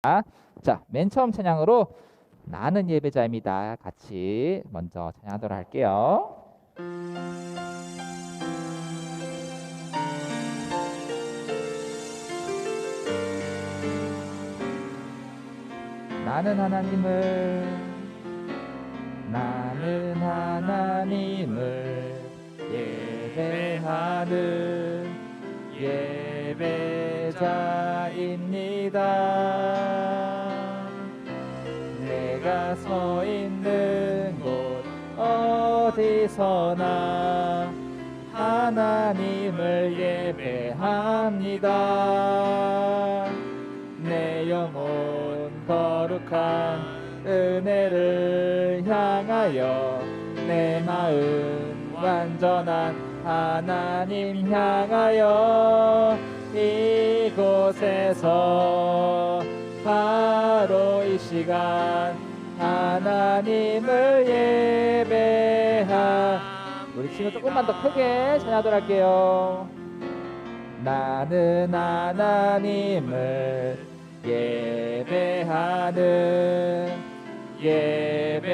자, 맨 처음 찬양으로 나는 예배자입니다. 같이 먼저 찬양하도록 할게요. 나는 하나님을 예배하는 예배자입니다. 내가 서 있는 곳 어디서나 하나님을 예배합니다. 내 영혼 거룩한 은혜를 향하여 내 마음 완전한 하나님 향하여 이곳에서 바로 이 시간 하나님을 예배하. 우리 친구 조금만 더 크게 찬양하도록 할게요. 나는 하나님을 예배하는 예배자입니다.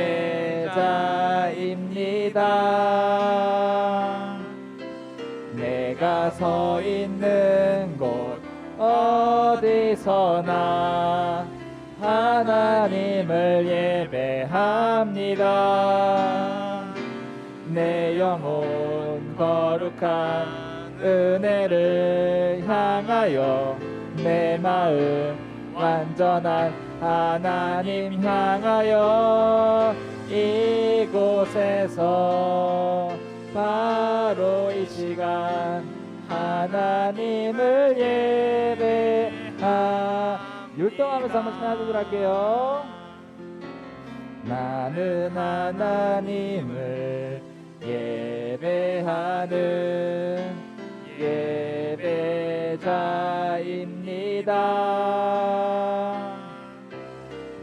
내가 서 있는 곳 어디서나 하나님을 예배합니다. 내 영혼 거룩한 은혜를 향하여 내 마음 완전한 하나님 향하여 이곳에서 바로 이 시간 하나님을 율동하면서 한번 찬양하도록 할게요. 나는 하나님을 예배하는 예배자입니다.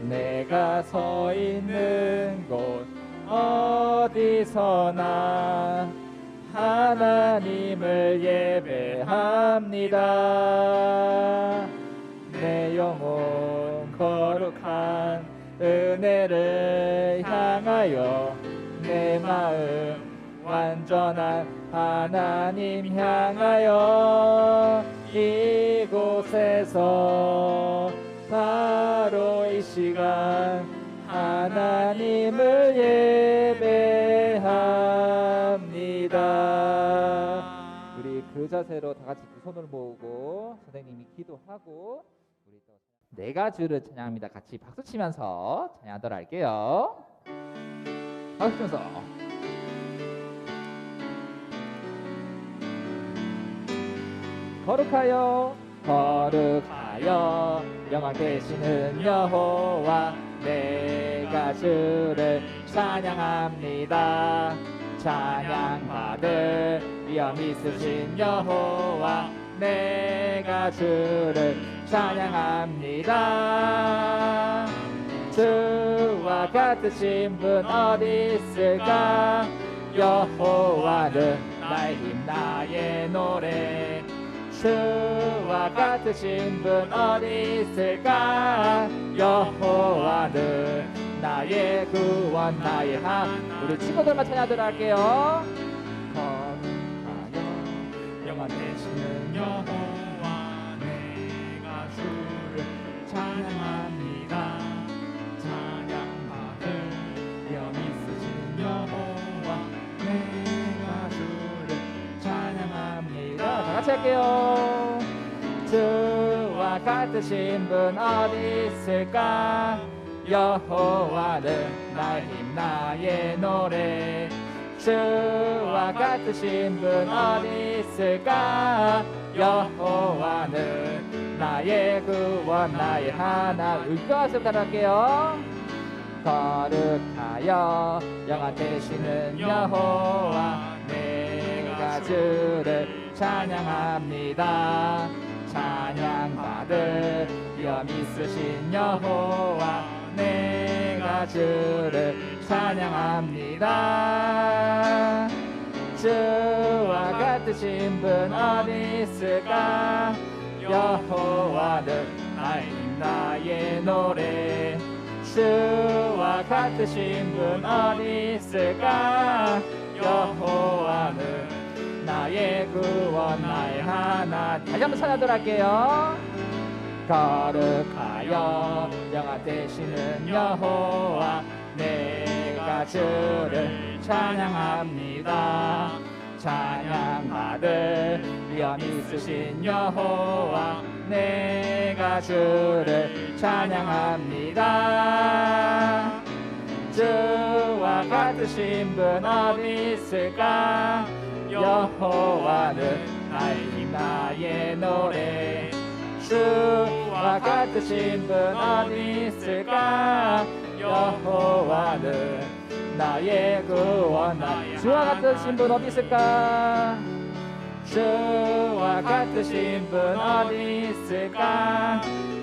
내가 서 있는 곳 어디서나 하나님을 예배합니다. 내 영혼 거룩한 은혜를 향하여 내 마음 완전한 하나님 향하여 이곳에서 바로 이 시간 하나님을 예배합니다. 우리 그 자세로 다 같이 두 손을 모으고 선생님이 기도하고 우리 또 내가 주를 찬양합니다. 같이 박수 치면서 찬양하도록 할게요. 박수 치면서 거룩하여 거룩하여 영광 되시는 여호와 내가 주를 찬양합니다. 찬양받을 위엄 있으신 여호와 내가 주를 찬양합니다. 주와 같으신 분 어디 있을까? 여호와는 나의 힘 나의 노래. 주와 같으신 분 어디 있을까? 여호와는 나의 구원 나의 우리 친구들만 찬양하도록 할게요. 거룩하여 영원 되시는 여호와 내가 주를 찬양합니다. 찬양받을 위엄 있으신 여호와 내가 주를 찬양합니다. 다 같이 할게요. 주와 같으신 분 어디 있을까? 여호와는 나의 힘 나의 노래. 주와 같으신 분 어디 있을까? 여호와는 나의 구원 나의 하나. 율동하면서 따라할게요. 거룩하여 영원 되시는 여호와 내가 주를 찬양합니다. 찬양받을 위엄 있으신 여호와 내가 주를 찬양합니다. 주와 같으신 분 어디 있을까? 여호와는 나의 힘 나의 노래 주와 같으신 분 어디 있을까 여호와는 나의 구원 나의 하나님. 다시 한번 찬양하도록 할게요. 거룩하여 영화 되시는 여호와 내가 주를 찬양합니다. 찬양받을 위엄 있으신 여호와 내가 주를 찬양합니다. 주와 같으신 분 어디 있을까 여호와는 나의 힘 나의 노래 주와 같으신 분 어디 있을까 여호와는 나의 구원 나의 주와 같으신 분 어디 있을까 주와 같으신 분 어디 있을까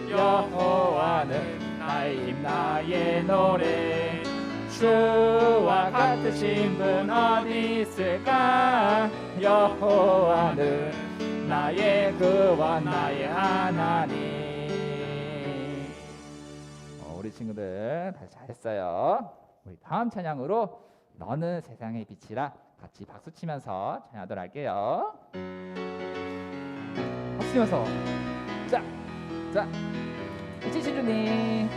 여호와는 나의 힘 나의 노래 주와 같으신 분 어디 있을까 여호와는 나의 구원 나의 하나님. 우리 친구들 다시 잘했어요. 우리 다음 찬양으로 너는 세상의 빛이라 같이 박수 치면서 찬양하도록 할게요. 박수 치면서 자 빛이신 주님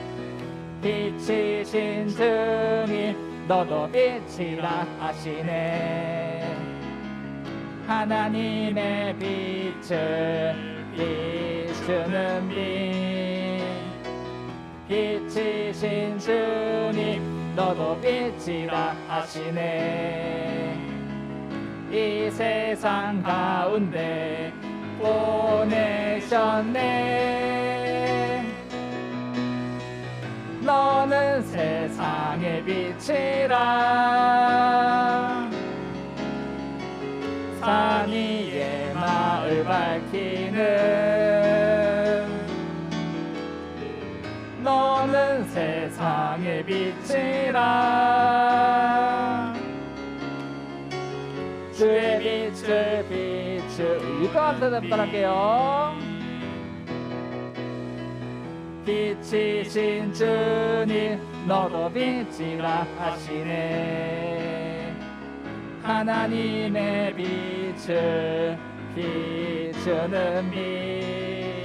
빛이신 주님 너도 빛이라 하시네. 하나님의 빛을 비추는 빛 빛이신 주님 너도 빛이라 하시네. 이 세상 가운데 보내셨네. 너는 세상의 빛이라 산 위의 마을 밝히는 너는 세상의 빛이라 주의 빛을 비추 유도함 따라할게요. 빛이신 주님 너도 빛이라 하시네. 하나님의 빛을 비추는 빛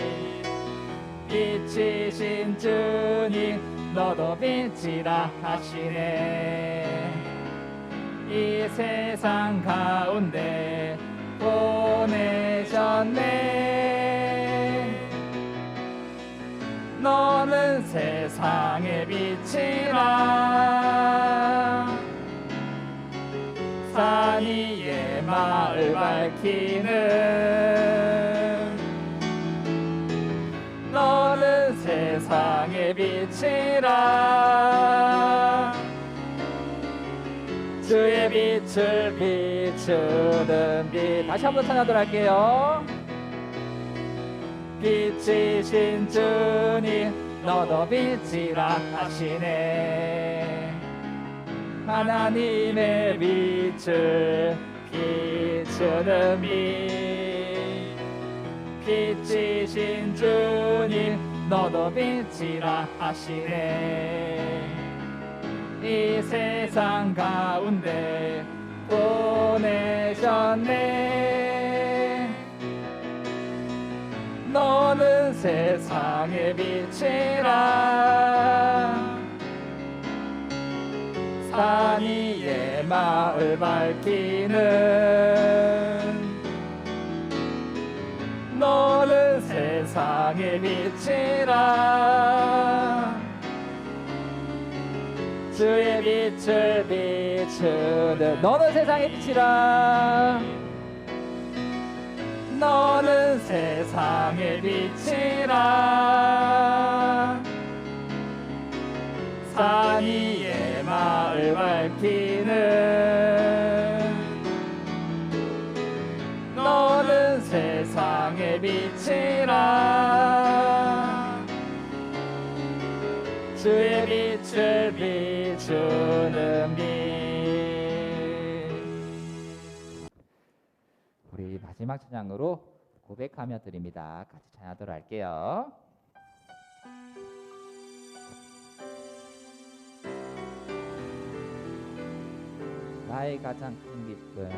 빛이신 주님 너도 빛이라 하시네. 이 세상 가운데 보내셨네. 너는 세상의 빛이라 산 위의 마을 밝히는 너는 세상의 빛이라 주의 빛을 비추는 빛. 다시 한번 찬양하도록 할게요. 빛이신 주님 너도 빛이라 하시네. 하나님의 빛을 비추는 빛 빛이신 주님 너도 빛이라 하시네. 이 세상 가운데 보내셨네. 너는 세상의 빛이라 산 위의 마을 밝히는 너는 세상의 빛이라 주의 빛을 비추는 너는 세상의 빛이라 너는 세상의 빛이라 산 위의 마을 밝히는 너는 세상의 빛이라 주의 빛을 비추는 빛. 우리 마지막 찬양으로 고백하며 드립니다. 같이 찬양하도록 할게요. 나의 가장 큰 기쁨,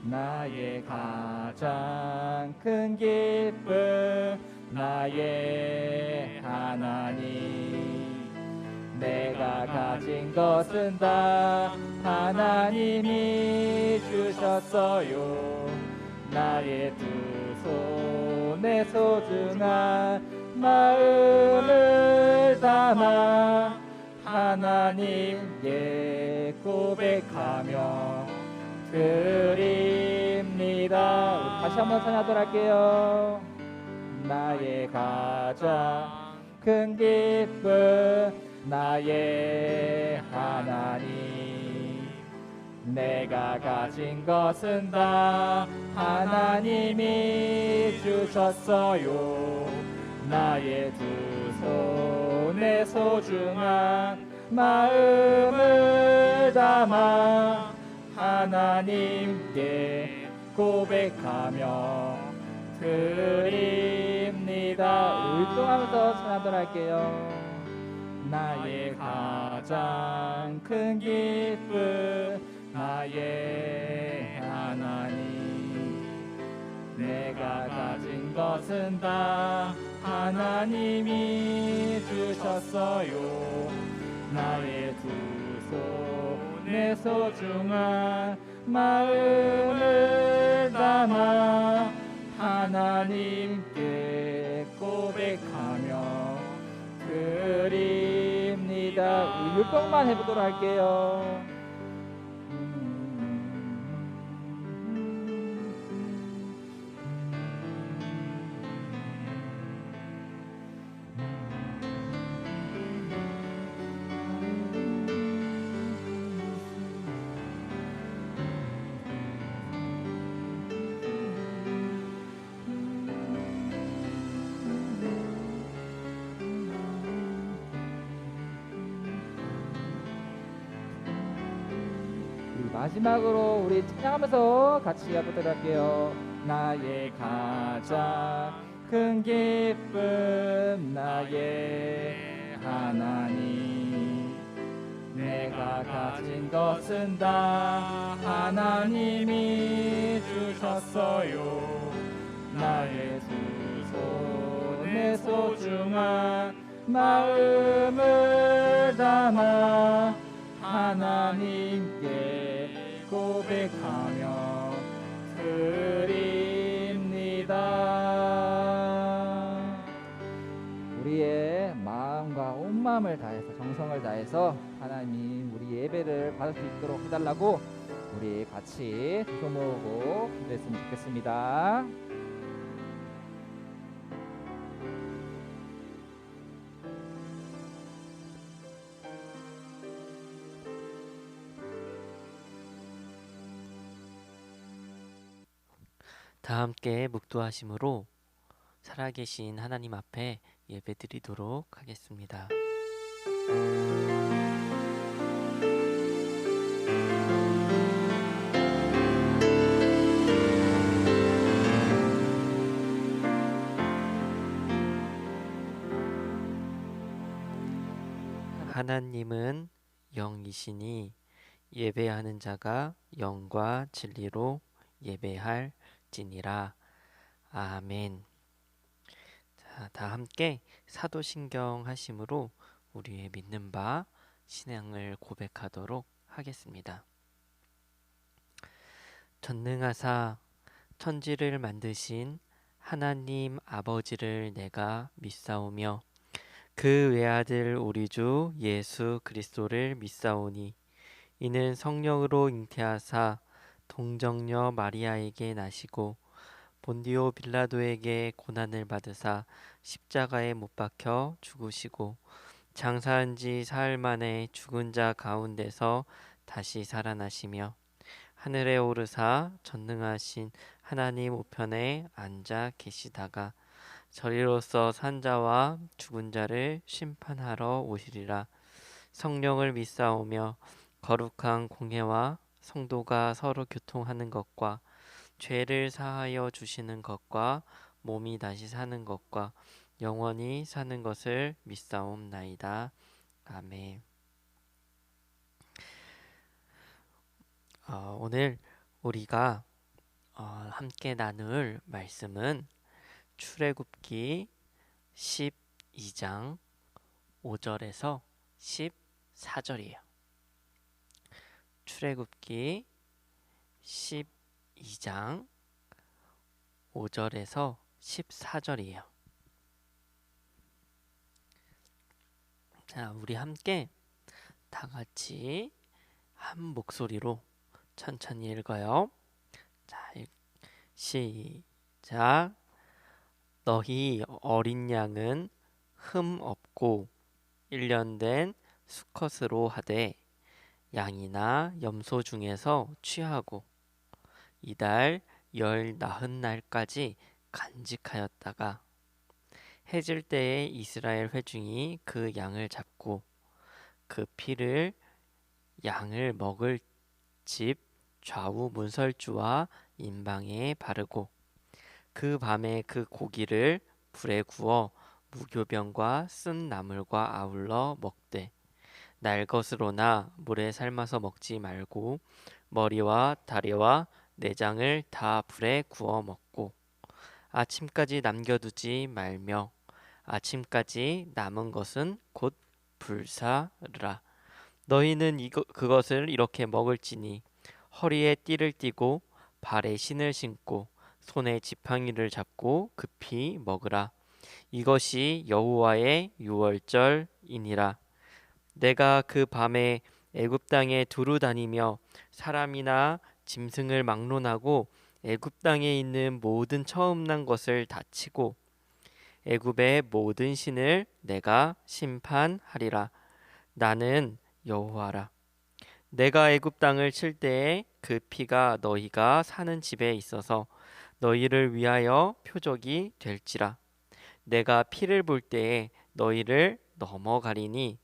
나의 가장 큰 기쁨, 나의 하나님. 내가 가진 것은 다 하나님이 주셨어요. 나의 두 손에 소중한 마음을 담아 하나님께 고백하며 드립니다. 우리 다시 한번 찬양하도록 할게요. 나의 가장 큰 기쁨, 나의 하나님. 내가 가진 것은 다 하나님이 주셨어요. 나의 두 손에 소중한 마음을 담아 하나님께 고백하며 드립니다. 율동하면서 찬양하도록 할게요. 나의 가장 큰 기쁨, 나의 하나님. 내가 가진 것은 다 하나님이 주셨어요. 나의 두 손에 소중한 마음을 담아 하나님께 고백하며 드립니다. 우리 율동만 해보도록 할게요. 마지막으로 우리 찬양하면서 같이 해보도록 할게요. 나의 가장 큰 기쁨, 나의 하나님. 내가 가진 것은 다 하나님이 주셨어요. 나의 두 손에 소중한 마음을 담아 하나님께 고백하며 드립니다. 우리의 마음과 온 마음을 다해서 정성을 다해서 하나님 우리 예배를 받을 수 있도록 해달라고 우리 같이 두 손 모으고 기도했으면 좋겠습니다. 다 함께 묵도하심으로 살아계신 하나님 앞에 예배드리도록 하겠습니다. 하나님은 영이시니 예배하는 자가 영과 진리로 예배할지니라. 아멘. 자, 다 함께 사도신경 하심으로 우리의 믿는 바 신앙을 고백하도록 하겠습니다. 전능하사 천지를 만드신 하나님 아버지를 내가 믿사오며 그 외아들 우리 주 예수 그리스도를 믿사오니 이는 성령으로 잉태하사 동정녀 마리아에게 나시고 본디오 빌라도에게 고난을 받으사 십자가에 못 박혀 죽으시고 장사한 지 사흘 만에 죽은 자 가운데서 다시 살아나시며 하늘에 오르사 전능하신 하나님 우편에 앉아 계시다가 저리로서 산 자와 죽은 자를 심판하러 오시리라. 성령을 믿사오며 거룩한 공회와 성도가 서로 교통하는 것과 죄를 사하여 주시는 것과 몸이 다시 사는 것과 영원히 사는 것을 믿사옵나이다. 아멘. 오늘 우리가 함께 나눌 말씀은 출애굽기 12장 5절에서 14절이에요. 출애굽기 12장 5절에서 14절이에요. 자, 우리 함께 다 같이 한 목소리로 천천히 읽어요. 자, 시작. 너희 어린 양은 흠 없고 1년 된 수컷으로 하되 양이나 염소 중에서 취하고 이달 19날까지 간직하였다가 해질 때에 이스라엘 회중이 그 양을 잡고 그 피를 양을 먹을 집 좌우 문설주와 임방에 바르고 그 밤에 그 고기를 불에 구워 무교병과 쓴 나물과 아울러 먹되 날 것으로나 물에 삶아서 먹지 말고 머리와 다리와 내장을 다 불에 구워 먹고 아침까지 남겨두지 말며 아침까지 남은 것은 곧 불사르라. 너희는 그것을 이렇게 먹을지니 허리에 띠를 띠고 발에 신을 신고 손에 지팡이를 잡고 급히 먹으라. 이것이 여호와의 유월절이니라. 내가 그 밤에 애굽 땅에 두루 다니며 사람이나 짐승을 막론하고 애굽 땅에 있는 모든 처음 난 것을 다 치고 애굽의 모든 신을 내가 심판하리라. 나는 여호와라. 내가 애굽 땅을 칠 때에 그 피가 너희가 사는 집에 있어서 너희를 위하여 표적이 될지라. 내가 피를 볼 때에 너희를 넘어가리니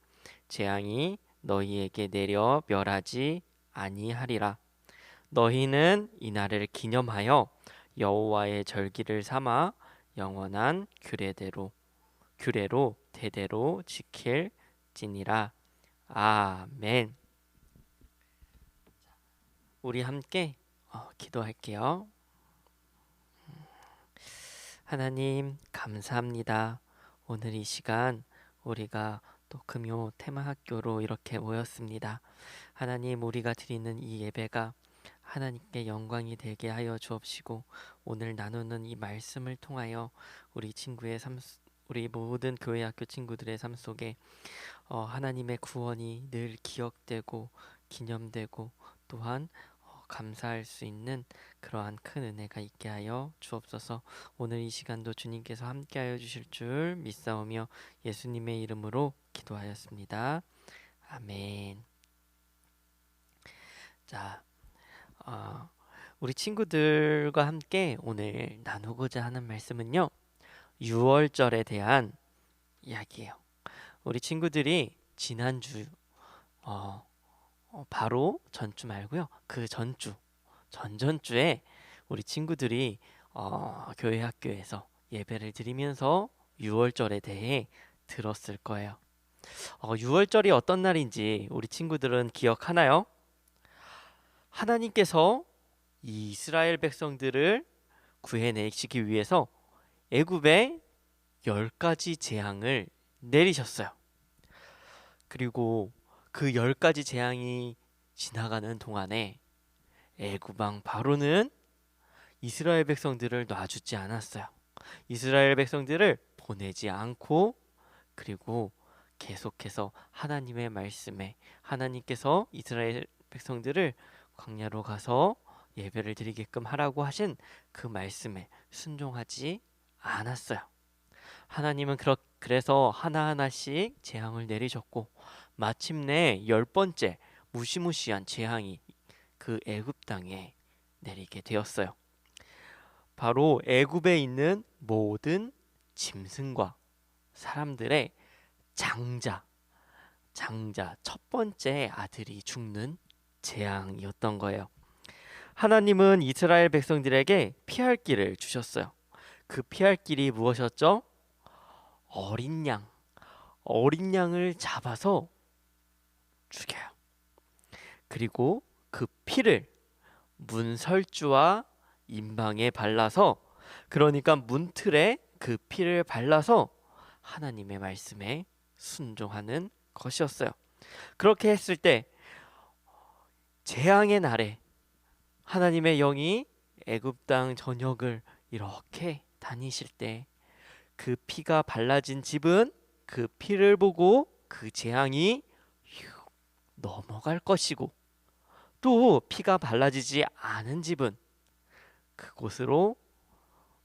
재앙이 너희에게 내려 멸하지 아니하리라. 너희는 이날을 기념하여 여호와의 절기를 삼아 영원한 규례로 대대로 지킬지니라. 아멘. 우리 함께 기도할게요. 하나님 감사합니다. 오늘 이 시간 우리가 또 금요 테마학교로 이렇게 모였습니다. 하나님, 우리가 드리는 이 예배가 하나님께 영광이 되게 하여 주옵시고 오늘 나누는 이 말씀을 통하여 우리 모든 교회 학교 친구들의 삶 속에 하나님의 구원이 늘 기억되고 기념되고 또한 감사할 수 있는 그러한 큰 은혜가 있게 하여 주옵소서. 오늘 이 시간도 주님께서 함께하여 주실 줄 믿사오며 예수님의 이름으로 기도하였습니다. 아멘. 자, 우리 친구들과 함께 오늘 나누고자 하는 말씀은요, 유월절에 대한 이야기예요. 우리 친구들이 지난주 바로 전주 말고요, 그 전전주에 우리 친구들이 교회 학교에서 예배를 드리면서 유월절에 대해 들었을 거예요. 유월절이 어떤 날인지 우리 친구들은 기억하나요? 하나님께서 이 이스라엘 백성들을 구해내시기 위해서 애굽에 10가지 재앙을 내리셨어요. 그리고 그 10가지 재앙이 지나가는 동안에 애굽 왕 바로는 이스라엘 백성들을 놔주지 않았어요. 이스라엘 백성들을 보내지 않고 그리고 계속해서 하나님의 말씀에 하나님께서 이스라엘 백성들을 광야로 가서 예배를 드리게끔 하라고 하신 그 말씀에 순종하지 않았어요. 하나님은 그래서 하나하나씩 재앙을 내리셨고 마침내 10번째 무시무시한 재앙이 그 애굽 땅에 내리게 되었어요. 바로 애굽에 있는 모든 짐승과 사람들의 장자 첫 번째 아들이 죽는 재앙이었던 거예요. 하나님은 이스라엘 백성들에게 피할 길을 주셨어요. 그 피할 길이 무엇이었죠? 어린 양을 잡아서 죽여요. 그리고 그 피를 문설주와 임방에 발라서, 그러니까 문틀에 그 피를 발라서 하나님의 말씀에 순종하는 것이었어요. 그렇게 했을 때 재앙의 날에 하나님의 영이 애굽 땅 전역을 이렇게 다니실 때 그 피가 발라진 집은 그 피를 보고 그 재앙이 넘어갈 것이고, 또 피가 발라지지 않은 집은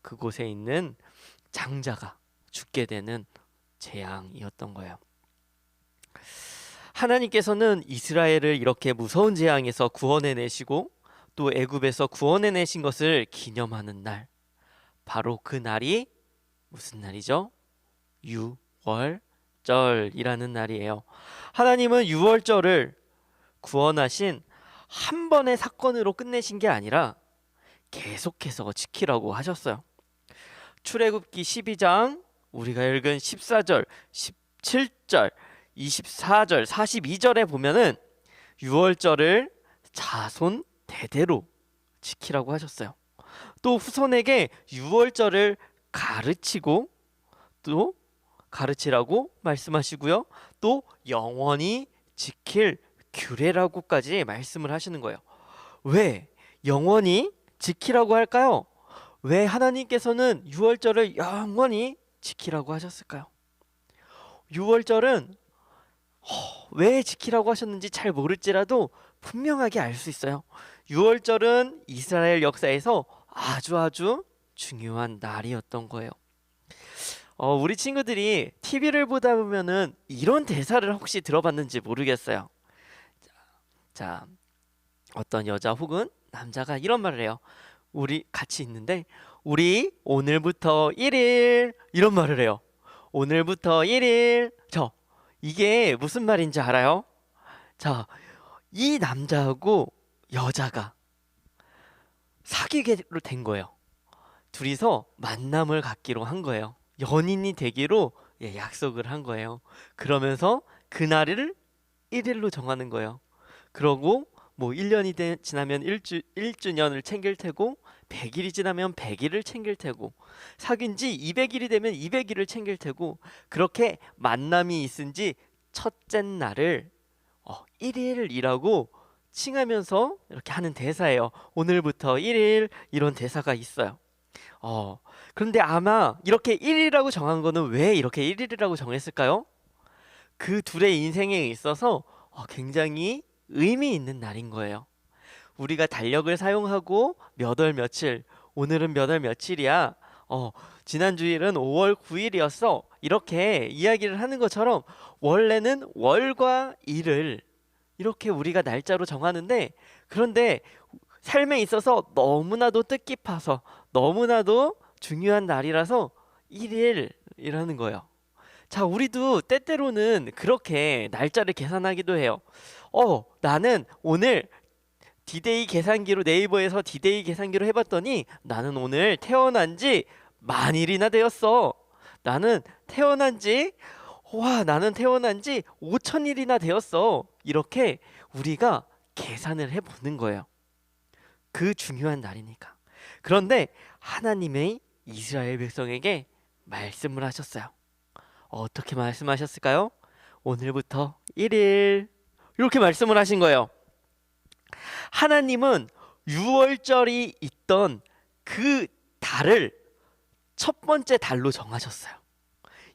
그곳에 있는 장자가 죽게 되는 재앙이었던 거예요. 하나님께서는 이스라엘을 이렇게 무서운 재앙에서 구원해내시고 또 애굽에서 구원해내신 것을 기념하는 날, 바로 그 날이 무슨 날이죠? 유월절이라는 날이에요. 하나님은 유월절을 구원하신 한 번의 사건으로 끝내신 게 아니라 계속해서 지키라고 하셨어요. 출애굽기 12장 우리가 읽은 14절, 17절, 24절, 42절에 보면은 유월절을 자손 대대로 지키라고 하셨어요. 또 후손에게 유월절을 가르치고 또 가르치라고 말씀하시고요. 또 영원히 지킬 규례라고까지 말씀을 하시는 거예요. 왜 영원히 지키라고 할까요? 왜 하나님께서는 유월절을 영원히 지키라고 하셨을까요? 유월절은 왜 지키라고 하셨는지 잘 모를지라도 분명하게 알 수 있어요. 유월절은 이스라엘 역사에서 아주 중요한 날이었던 거예요. 우리 친구들이 TV를 보다 보면은 이런 대사를 혹시 들어봤는지 모르겠어요. 자, 어떤 여자 혹은 남자가 이런 말을 해요. 우리 같이 있는데 우리 오늘부터 1일 이런 말을 해요. 오늘부터 1일. 이게 무슨 말인지 알아요? 자, 이 남자하고 여자가 사귀기로 된 거예요. 둘이서 만남을 갖기로 한 거예요. 연인이 되기로 약속을 한 거예요. 그러면서 그날을 1일로 정하는 거예요. 그러고 뭐 1년이 지나면 1주년을 챙길 테고, 100일이 지나면 100일을 챙길 테고, 사귄 지 200일이 되면 200일을 챙길 테고, 그렇게 만남이 있은 지 첫째 날을 1일이라고 칭하면서 이렇게 하는 대사예요. 오늘부터 1일 이런 대사가 있어요. 그런데 아마 이렇게 1일이라고 정한 거는 왜 이렇게 1일이라고 정했을까요? 그 둘의 인생에 있어서 굉장히 의미 있는 날인 거예요. 우리가 달력을 사용하고 몇 월 며칠, 오늘은 몇 월 며칠이야, 지난 주일은 5월 9일이었어, 이렇게 이야기를 하는 것처럼 원래는 월과 일을 이렇게 우리가 날짜로 정하는데, 그런데 삶에 있어서 너무나도 뜻깊어서 너무나도 중요한 날이라서 1일이라는 거예요. 자, 우리도 때때로는 그렇게 날짜를 계산하기도 해요. 나는 오늘 디데이 계산기로, 네이버에서 디데이 계산기로 해봤더니 나는 오늘 태어난 지 만일이나 되었어. 나는 태어난 지 5,000일이나 되었어. 이렇게 우리가 계산을 해보는 거예요. 그 중요한 날이니까. 그런데 하나님의 이스라엘 백성에게 말씀을 하셨어요. 어떻게 말씀하셨을까요? 오늘부터 1일 이렇게 말씀을 하신 거예요. 하나님은 유월절이 있던 그 달을 첫 번째 달로 정하셨어요.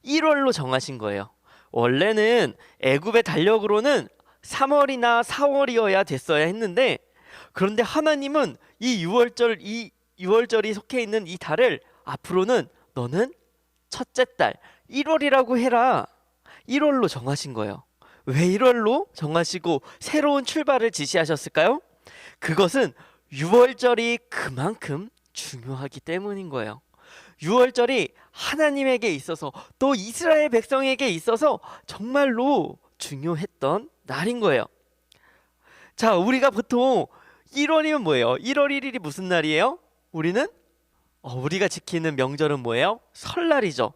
1월로 정하신 거예요. 원래는 애굽의 달력으로는 3월이나 4월이어야 됐어야 했는데, 그런데 하나님은 이 유월절이 속해 있는 이 달을 앞으로는 너는 첫째 달 1월이라고 해라, 1월로 정하신 거예요. 왜 1월로 정하시고 새로운 출발을 지시하셨을까요? 그것은 유월절이 그만큼 중요하기 때문인 거예요. 유월절이 하나님에게 있어서 또 이스라엘 백성에게 있어서 정말로 중요했던 날인 거예요. 자, 우리가 보통 1월이면 뭐예요? 1월 1일이 무슨 날이에요? 우리가 지키는 명절은 뭐예요? 설날이죠.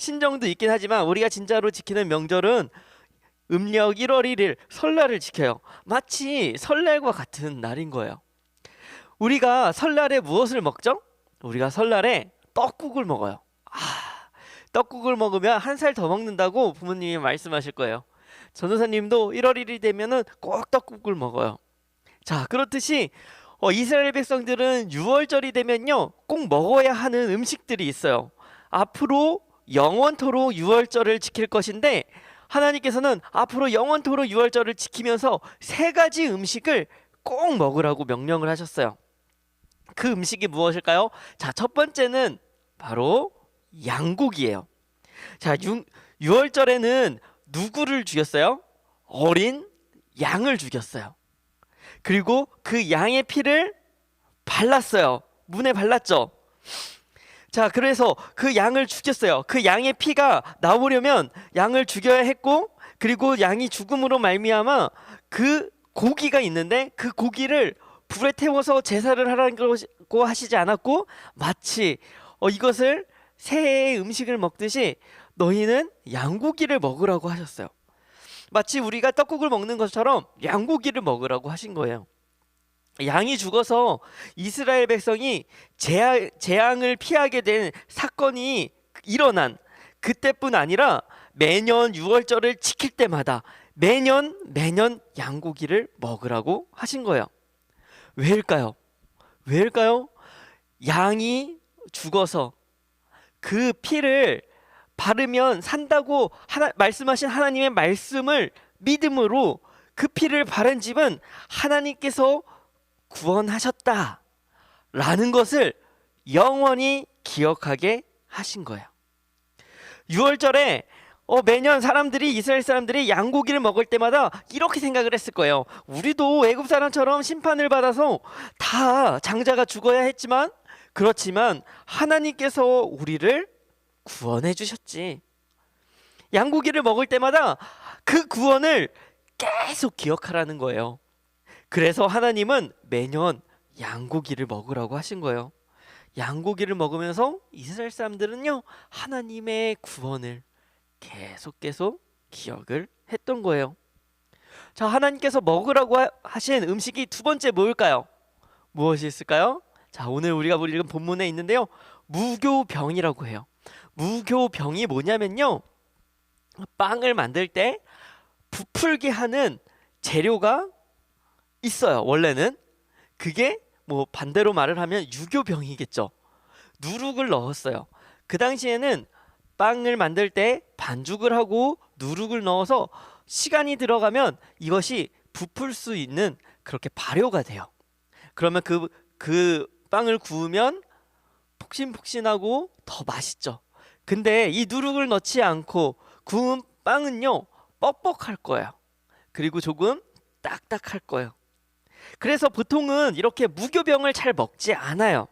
신정도 있긴 하지만 우리가 진짜로 지키는 명절은 음력 1월 1일 설날을 지켜요. 마치 설날과 같은 날인 거예요. 우리가 설날에 무엇을 먹죠? 우리가 설날에 떡국을 먹어요. 떡국을 먹으면 한 살 더 먹는다고 부모님이 말씀하실 거예요. 전도사님도 1월 1일 되면은 꼭 떡국을 먹어요. 자, 그렇듯이 이스라엘 백성들은 6월절이 되면요 꼭 먹어야 하는 음식들이 있어요. 앞으로 영원토록 6월절을 지킬 것인데 하나님께서는 앞으로 영원토록 6월절을 지키면서 세 가지 음식을 꼭 먹으라고 명령을 하셨어요. 그 음식이 무엇일까요? 자, 첫 번째는 바로 양고기예요. 자, 6월절에는 누구를 죽였어요? 어린 양을 죽였어요. 그리고 그 양의 피를 발랐어요. 문에 발랐죠. 자, 그래서 그 양을 죽였어요. 그 양의 피가 나오려면 양을 죽여야 했고, 그리고 양이 죽음으로 말미암아 고기가 있는데 그 고기를 불에 태워서 제사를 하라고 하시지 않았고, 마치 이것을 새해의 음식을 먹듯이 너희는 양고기를 먹으라고 하셨어요. 마치 우리가 떡국을 먹는 것처럼 양고기를 먹으라고 하신 거예요. 양이 죽어서 이스라엘 백성이 재앙을 피하게 된 사건이 일어난 그때뿐 아니라 매년 6월절을 지킬 때마다 매년 양고기를 먹으라고 하신 거예요. 왜일까요? 양이 죽어서 그 피를 바르면 산다고 말씀하신 하나님의 말씀을 믿음으로 그 피를 바른 집은 하나님께서 구원하셨다라는 것을 영원히 기억하게 하신 거예요. 6월절에 매년 이스라엘 사람들이 양고기를 먹을 때마다 이렇게 생각을 했을 거예요. 우리도 애굽 사람처럼 심판을 받아서 다 장자가 죽어야 했지만, 그렇지만 하나님께서 우리를 구원해 주셨지. 양고기를 먹을 때마다 그 구원을 계속 기억하라는 거예요. 그래서 하나님은 매년 양고기를 먹으라고 하신 거예요. 양고기를 먹으면서 이스라엘 사람들은요 하나님의 구원을 계속 기억을 했던 거예요. 자, 하나님께서 먹으라고 하신 음식이 두 번째 뭘까요? 무엇이 있을까요? 자, 오늘 우리가 읽은 본문에 있는데요, 무교병이라고 해요. 무교병이 뭐냐면요, 빵을 만들 때 부풀게 하는 재료가 있어요. 원래는 그게 반대로 말을 하면 유교병이겠죠. 누룩을 넣었어요. 그 당시에는 빵을 만들 때 반죽을 하고 누룩을 넣어서 시간이 들어가면 이것이 부풀 수 있는 그렇게 발효가 돼요. 그러면 그 빵을 구우면 폭신폭신하고 더 맛있죠. 근데 이 누룩을 넣지 않고 구운 빵은요 뻑뻑할 거예요. 그리고 조금 딱딱할 거예요. 그래서 보통은 이렇게 무교병을 잘 먹지 않아요.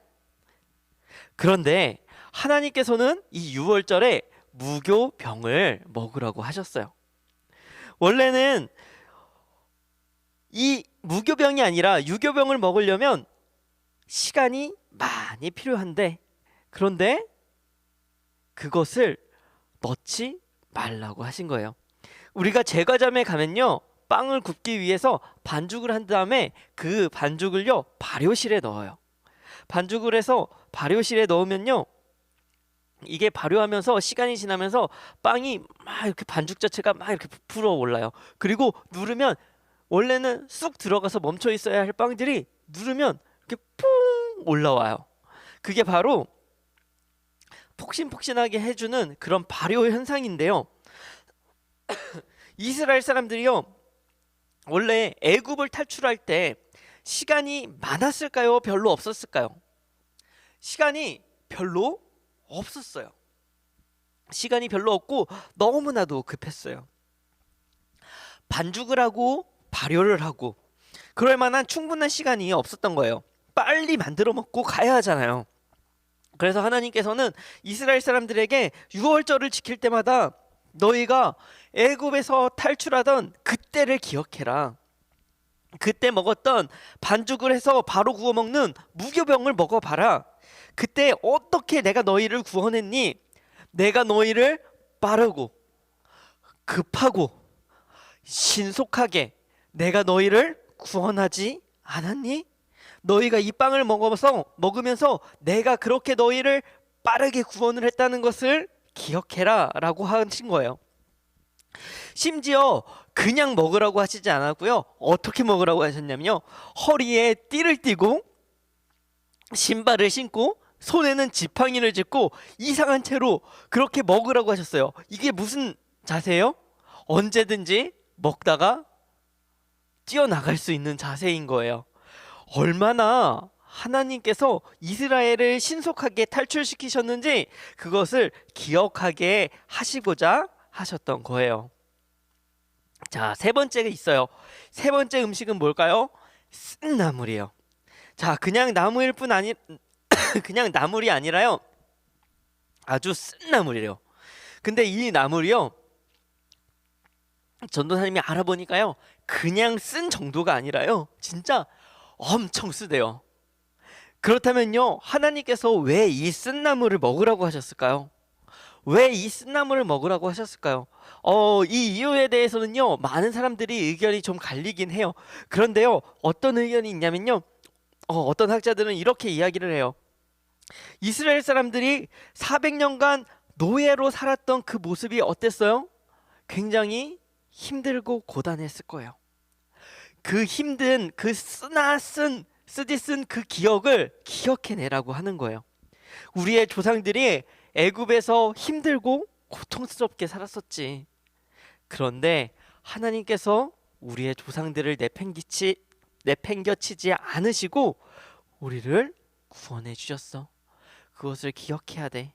그런데 하나님께서는 이 6월절에 무교병을 먹으라고 하셨어요. 원래는 이 무교병이 아니라 유교병을 먹으려면 시간이 많이 필요한데, 그런데 그것을 넣지 말라고 하신 거예요. 우리가 제과점에 가면요 빵을 굽기 위해서 반죽을 한 다음에 그 반죽을요 발효실에 넣어요. 반죽을 해서 발효실에 넣으면요 이게 발효하면서 시간이 지나면서 빵이 막 이렇게 반죽 자체가 막 이렇게 부풀어 올라요. 그리고 누르면 원래는 쑥 들어가서 멈춰 있어야 할 빵들이 누르면 이렇게 퐁 올라와요. 그게 바로 폭신폭신하게 해주는 그런 발효 현상인데요. 이스라엘 사람들이요 원래 애굽을 탈출할 때 시간이 많았을까요? 별로 없었을까요? 시간이 별로 없었어요. 시간이 별로 없고 너무나도 급했어요. 반죽을 하고 발효를 하고 그럴 만한 충분한 시간이 없었던 거예요. 빨리 만들어 먹고 가야 하잖아요. 그래서 하나님께서는 이스라엘 사람들에게 6월절을 지킬 때마다 너희가 애굽에서 탈출하던 그때를 기억해라. 그때 먹었던 반죽을 해서 바로 구워 먹는 무교병을 먹어봐라. 그때 어떻게 내가 너희를 구원했니? 내가 너희를 빠르고 급하고 신속하게 내가 너희를 구원하지 않았니? 너희가 이 빵을 먹으면서 내가 그렇게 너희를 빠르게 구원을 했다는 것을 기억해라 라고 하신 거예요. 심지어 그냥 먹으라고 하시지 않았고요. 어떻게 먹으라고 하셨냐면요, 허리에 띠를 띠고 신발을 신고 손에는 지팡이를 짚고 이상한 채로 그렇게 먹으라고 하셨어요. 이게 무슨 자세예요? 언제든지 먹다가 뛰어나갈 수 있는 자세인 거예요. 얼마나 하나님께서 이스라엘을 신속하게 탈출시키셨는지 그것을 기억하게 하시고자 하셨던 거예요. 자, 세 번째가 있어요. 세 번째 음식은 뭘까요? 쓴 나물이에요. 자, 그냥 나물일 뿐 아니 그냥 나물이 아니라요, 아주 쓴 나물이래요. 근데 이 나물이요, 전도사님이 알아보니까요, 그냥 쓴 정도가 아니라요, 진짜 엄청 쓰대요. 그렇다면요, 하나님께서 왜 이 쓴 나물을 먹으라고 하셨을까요? 왜 이 쓴 나물을 먹으라고 하셨을까요? 이 이유에 대해서는요, 많은 사람들이 의견이 좀 갈리긴 해요. 그런데요, 어떤 의견이 있냐면요, 어떤 학자들은 이렇게 이야기를 해요. 이스라엘 사람들이 400년간 노예로 살았던 그 모습이 어땠어요? 굉장히 힘들고 고단했을 거예요. 그 힘든 그 쓰디쓴 그 기억을 기억해내라고 하는 거예요. 우리의 조상들이 애굽에서 힘들고 고통스럽게 살았었지. 그런데 하나님께서 우리의 조상들을 내팽겨치지 않으시고 우리를 구원해 주셨어. 그것을 기억해야 돼.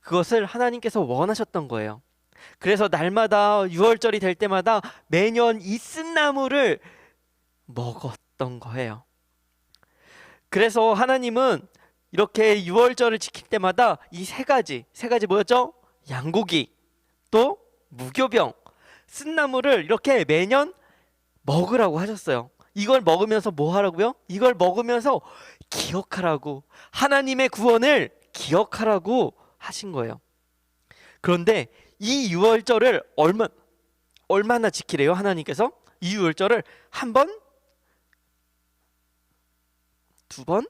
그것을 하나님께서 원하셨던 거예요. 그래서 날마다 유월절이 될 때마다 매년 이 쓴 나물을 먹었던 거예요. 그래서 하나님은 이렇게 유월절을 지킬 때마다 이 세 가지 뭐였죠? 양고기, 또 무교병, 쓴 나물을 이렇게 매년 먹으라고 하셨어요. 이걸 먹으면서 뭐 하라고요? 이걸 먹으면서 기억하라고, 하나님의 구원을 기억하라고 하신 거예요. 그런데 이 유월절을 얼마나 지키래요? 하나님께서 이 유월절을 한 번, 두 번,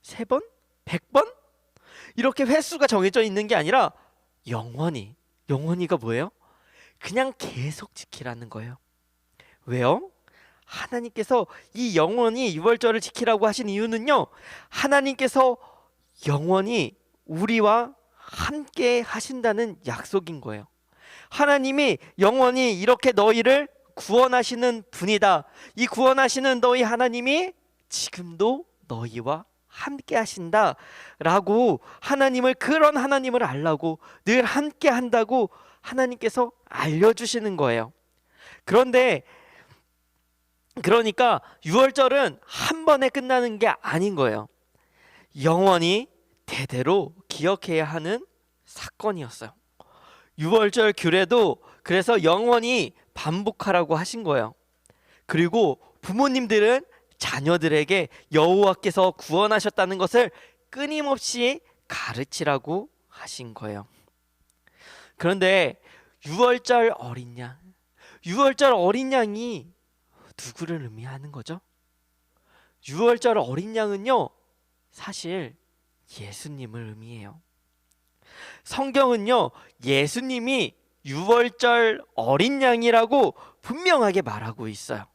세 번, 100번 이렇게 횟수가 정해져 있는 게 아니라 영원히가 뭐예요? 그냥 계속 지키라는 거예요. 왜요? 하나님께서 이 영원히 유월절을 지키라고 하신 이유는요, 하나님께서 영원히 우리와 함께 하신다는 약속인 거예요. 하나님이 영원히 이렇게 너희를 구원하시는 분이다. 이 구원하시는 너희 하나님이 지금도 너희와 함께 하신다 라고, 하나님을, 그런 하나님을 알라고, 늘 함께 한다고 하나님께서 알려주시는 거예요. 그러니까 유월절은 한 번에 끝나는 게 아닌 거예요. 영원히 대대로 기억해야 하는 사건이었어요. 유월절 규례도 그래서 영원히 반복하라고 하신 거예요. 그리고 부모님들은 자녀들에게 여호와께서 구원하셨다는 것을 끊임없이 가르치라고 하신 거예요. 그런데 유월절 어린 양이 누구를 의미하는 거죠? 유월절 어린 양은요, 사실 예수님을 의미해요. 성경은요, 예수님이 유월절 어린 양이라고 분명하게 말하고 있어요.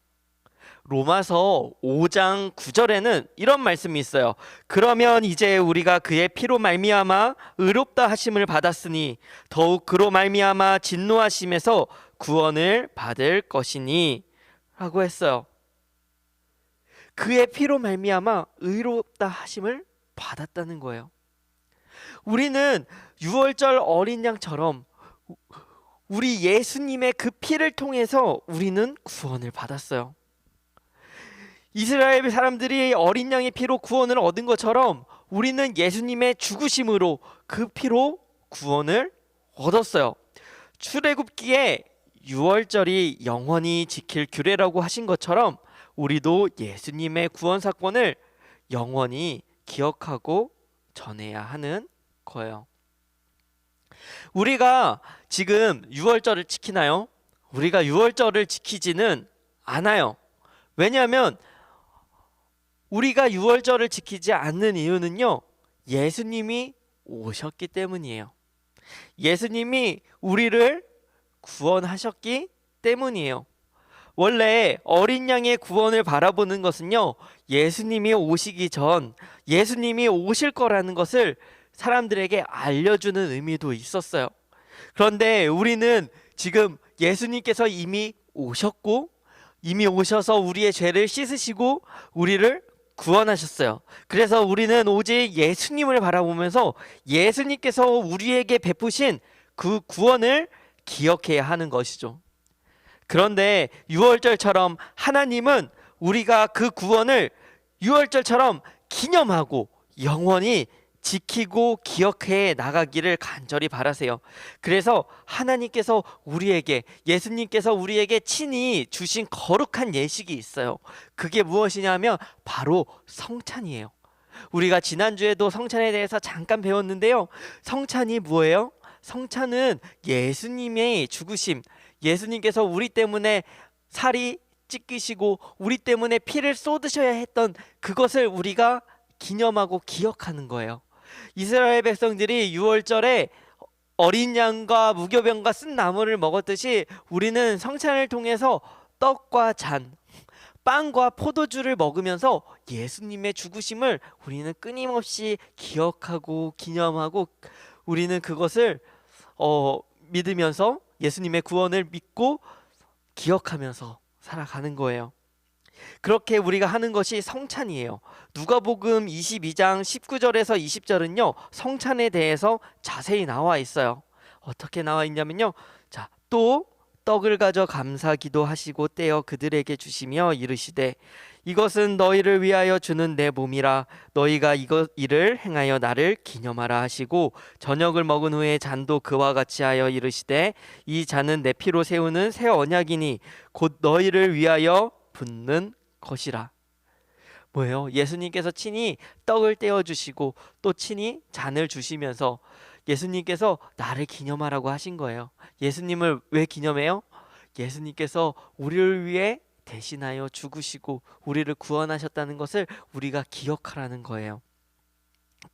로마서 5장 9절에는 이런 말씀이 있어요. 그러면 이제 우리가 그의 피로 말미암아 의롭다 하심을 받았으니 더욱 그로 말미암아 진노하심에서 구원을 받을 것이니 라고 했어요. 그의 피로 말미암아 의롭다 하심을 받았다는 거예요. 우리는 유월절 어린 양처럼 우리 예수님의 그 피를 통해서 우리는 구원을 받았어요. 이스라엘 사람들이 어린 양의 피로 구원을 얻은 것처럼 우리는 예수님의 죽으심으로 그 피로 구원을 얻었어요. 출애굽기에 유월절이 영원히 지킬 규례라고 하신 것처럼 우리도 예수님의 구원 사건을 영원히 기억하고 전해야 하는 거예요. 우리가 지금 유월절을 지키나요? 우리가 유월절을 지키지는 않아요. 왜냐하면 우리가 유월절을 지키지 않는 이유는요, 예수님이 오셨기 때문이에요. 예수님이 우리를 구원하셨기 때문이에요. 원래 어린 양의 구원을 바라보는 것은요, 예수님이 오시기 전 예수님이 오실 거라는 것을 사람들에게 알려주는 의미도 있었어요. 그런데 우리는 지금 예수님께서 이미 오셨고, 이미 오셔서 우리의 죄를 씻으시고 우리를 구원하셨어요. 그래서 우리는 오직 예수님을 바라보면서 예수님께서 우리에게 베푸신 그 구원을 기억해야 하는 것이죠. 그런데 유월절처럼 하나님은 우리가 그 구원을 유월절처럼 기념하고 영원히 지키고 기억해 나가기를 간절히 바라세요. 그래서 하나님께서 우리에게, 예수님께서 우리에게 친히 주신 거룩한 예식이 있어요. 그게 무엇이냐면 바로 성찬이에요. 우리가 지난주에도 성찬에 대해서 잠깐 배웠는데요. 성찬이 뭐예요? 성찬은 예수님의 죽으심, 예수님께서 우리 때문에 살이 찢기시고 우리 때문에 피를 쏟으셔야 했던 그것을 우리가 기념하고 기억하는 거예요. 이스라엘 백성들이 유월절에 어린 양과 무교병과 쓴 나물을 먹었듯이 우리는 성찬을 통해서 떡과 잔, 빵과 포도주를 먹으면서 예수님의 죽으심을 우리는 끊임없이 기억하고 기념하고, 우리는 그것을 믿으면서 예수님의 구원을 믿고 기억하면서 살아가는 거예요. 그렇게 우리가 하는 것이 성찬이에요. 누가복음 22장 19절에서 20절은요, 성찬에 대해서 자세히 나와 있어요. 어떻게 나와 있냐면요, 자, 또 떡을 가져 감사 기도하시고 떼어 그들에게 주시며 이르시되 이것은 너희를 위하여 주는 내 몸이라. 너희가 이를 행하여 나를 기념하라 하시고 저녁을 먹은 후에 잔도 그와 같이 하여 이르시되 이 잔은 내 피로 세우는 새 언약이니 곧 너희를 위하여 붓는 것이라. 뭐예요? 예수님께서 친히 떡을 떼어 주시고 또 친히 잔을 주시면서 예수님께서 나를 기념하라고 하신 거예요. 예수님을 왜 기념해요? 예수님께서 우리를 위해 대신하여 죽으시고 우리를 구원하셨다는 것을 우리가 기억하라는 거예요.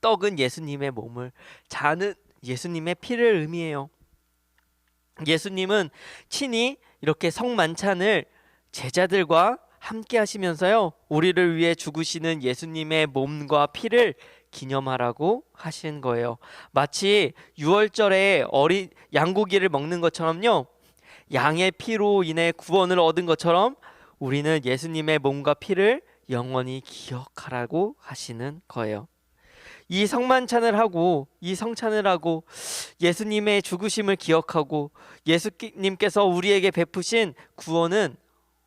떡은 예수님의 몸을, 잔은 예수님의 피를 의미해요. 예수님은 친히 이렇게 성만찬을 제자들과 함께 하시면서요, 우리를 위해 죽으시는 예수님의 몸과 피를 기념하라고 하신 거예요. 마치 유월절에 어린 양고기를 먹는 것처럼요, 양의 피로 인해 구원을 얻은 것처럼 우리는 예수님의 몸과 피를 영원히 기억하라고 하시는 거예요. 이 성만찬을 하고 이 성찬을 하고 예수님의 죽으심을 기억하고 예수님께서 우리에게 베푸신 구원은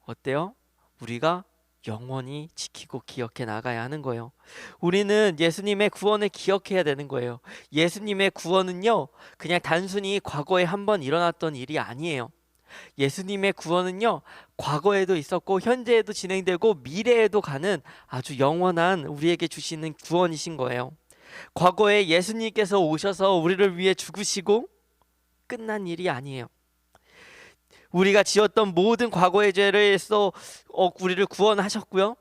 어때요? 우리가 영원히 지키고 기억해 나가야 하는 거예요. 우리는 예수님의 구원을 기억해야 되는 거예요. 예수님의 구원은요, 그냥 단순히 과거에 한번 일어났던 일이 아니에요. 예수님의 구원은요, 과거에도 있었고 현재에도 진행되고 미래에도 가는 아주 영원한 우리에게 주시는 구원이신 거예요. 과거에 예수님께서 오셔서 우리를 위해 죽으시고 끝난 일이 아니에요. 우리가 지었던 모든 과거의 죄를 해서 우리를 구원하셨고요,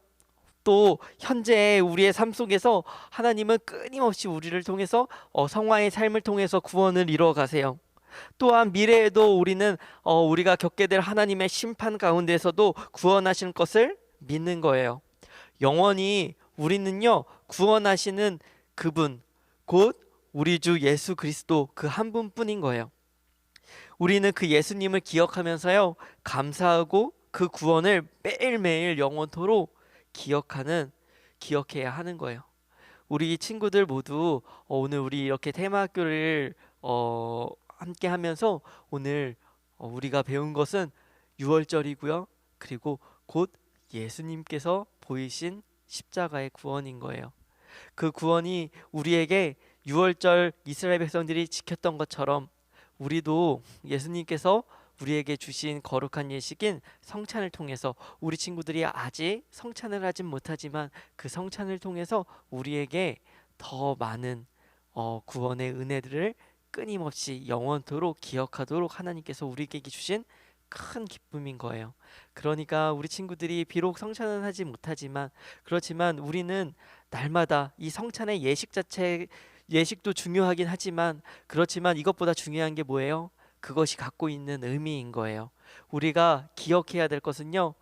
또 현재 우리의 삶 속에서 하나님은 끊임없이 우리를 통해서 성화의 삶을 통해서 구원을 이루어 가세요. 또한 미래에도 우리는 우리가 겪게 될 하나님의 심판 가운데서도 구원하실 것을 믿는 거예요. 영원히 우리는요, 구원하시는 그분, 곧 우리 주 예수 그리스도 그 한 분뿐인 거예요. 우리는 그 예수님을 기억하면서요, 감사하고 그 구원을 매일매일 영원토록 기억해야 하는 거예요. 우리 친구들 모두 오늘 우리 이렇게 테마학교를 함께 하면서 오늘 우리가 배운 것은 유월절이고요, 그리고 곧 예수님께서 보이신 십자가의 구원인 거예요. 그 구원이 우리에게 유월절 이스라엘 백성들이 지켰던 것처럼 우리도 예수님께서 우리에게 주신 거룩한 예식인 성찬을 통해서, 우리 친구들이 아직 성찬을 하진 못하지만 그 성찬을 통해서 우리에게 더 많은 구원의 은혜들을 끊임없이 영원토록 기억하도록 하나님께서 우리에게 주신 큰 기쁨인 거예요. 그러니까 우리 친구들이 비록 성찬은 하지 못하지만 그렇지만 우리는 날마다 이 성찬의 예식도 중요하긴 하지만 그렇지만 이것보다 중요한 게 뭐예요? 그것이 갖고 있는 의미인 거예요. 우리가 기억해야 될 것은요.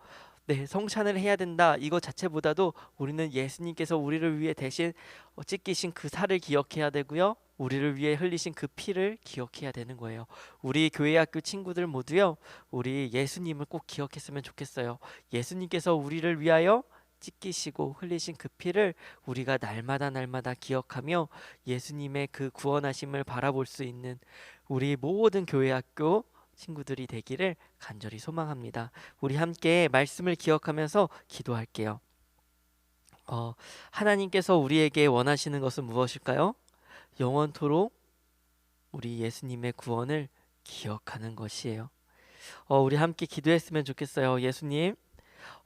네, 성찬을 해야 된다. 이거 자체보다도 우리는 예수님께서 우리를 위해 대신 찢기신 그 살을 기억해야 되고요. 우리를 위해 흘리신 그 피를 기억해야 되는 거예요. 우리 교회 학교 친구들 모두요. 우리 예수님을 꼭 기억했으면 좋겠어요. 예수님께서 우리를 위하여 찢기시고 흘리신 그 피를 우리가 날마다 기억하며 예수님의 그 구원하심을 바라볼 수 있는 우리 모든 교회 학교 친구들이 되기를 간절히 소망합니다. 우리 함께 말씀을 기억하면서 기도할게요. 하나님께서 우리에게 원하시는 것은 무엇일까요? 영원토록 우리 예수님의 구원을 기억하는 것이에요. 우리 함께 기도했으면 좋겠어요. 예수님,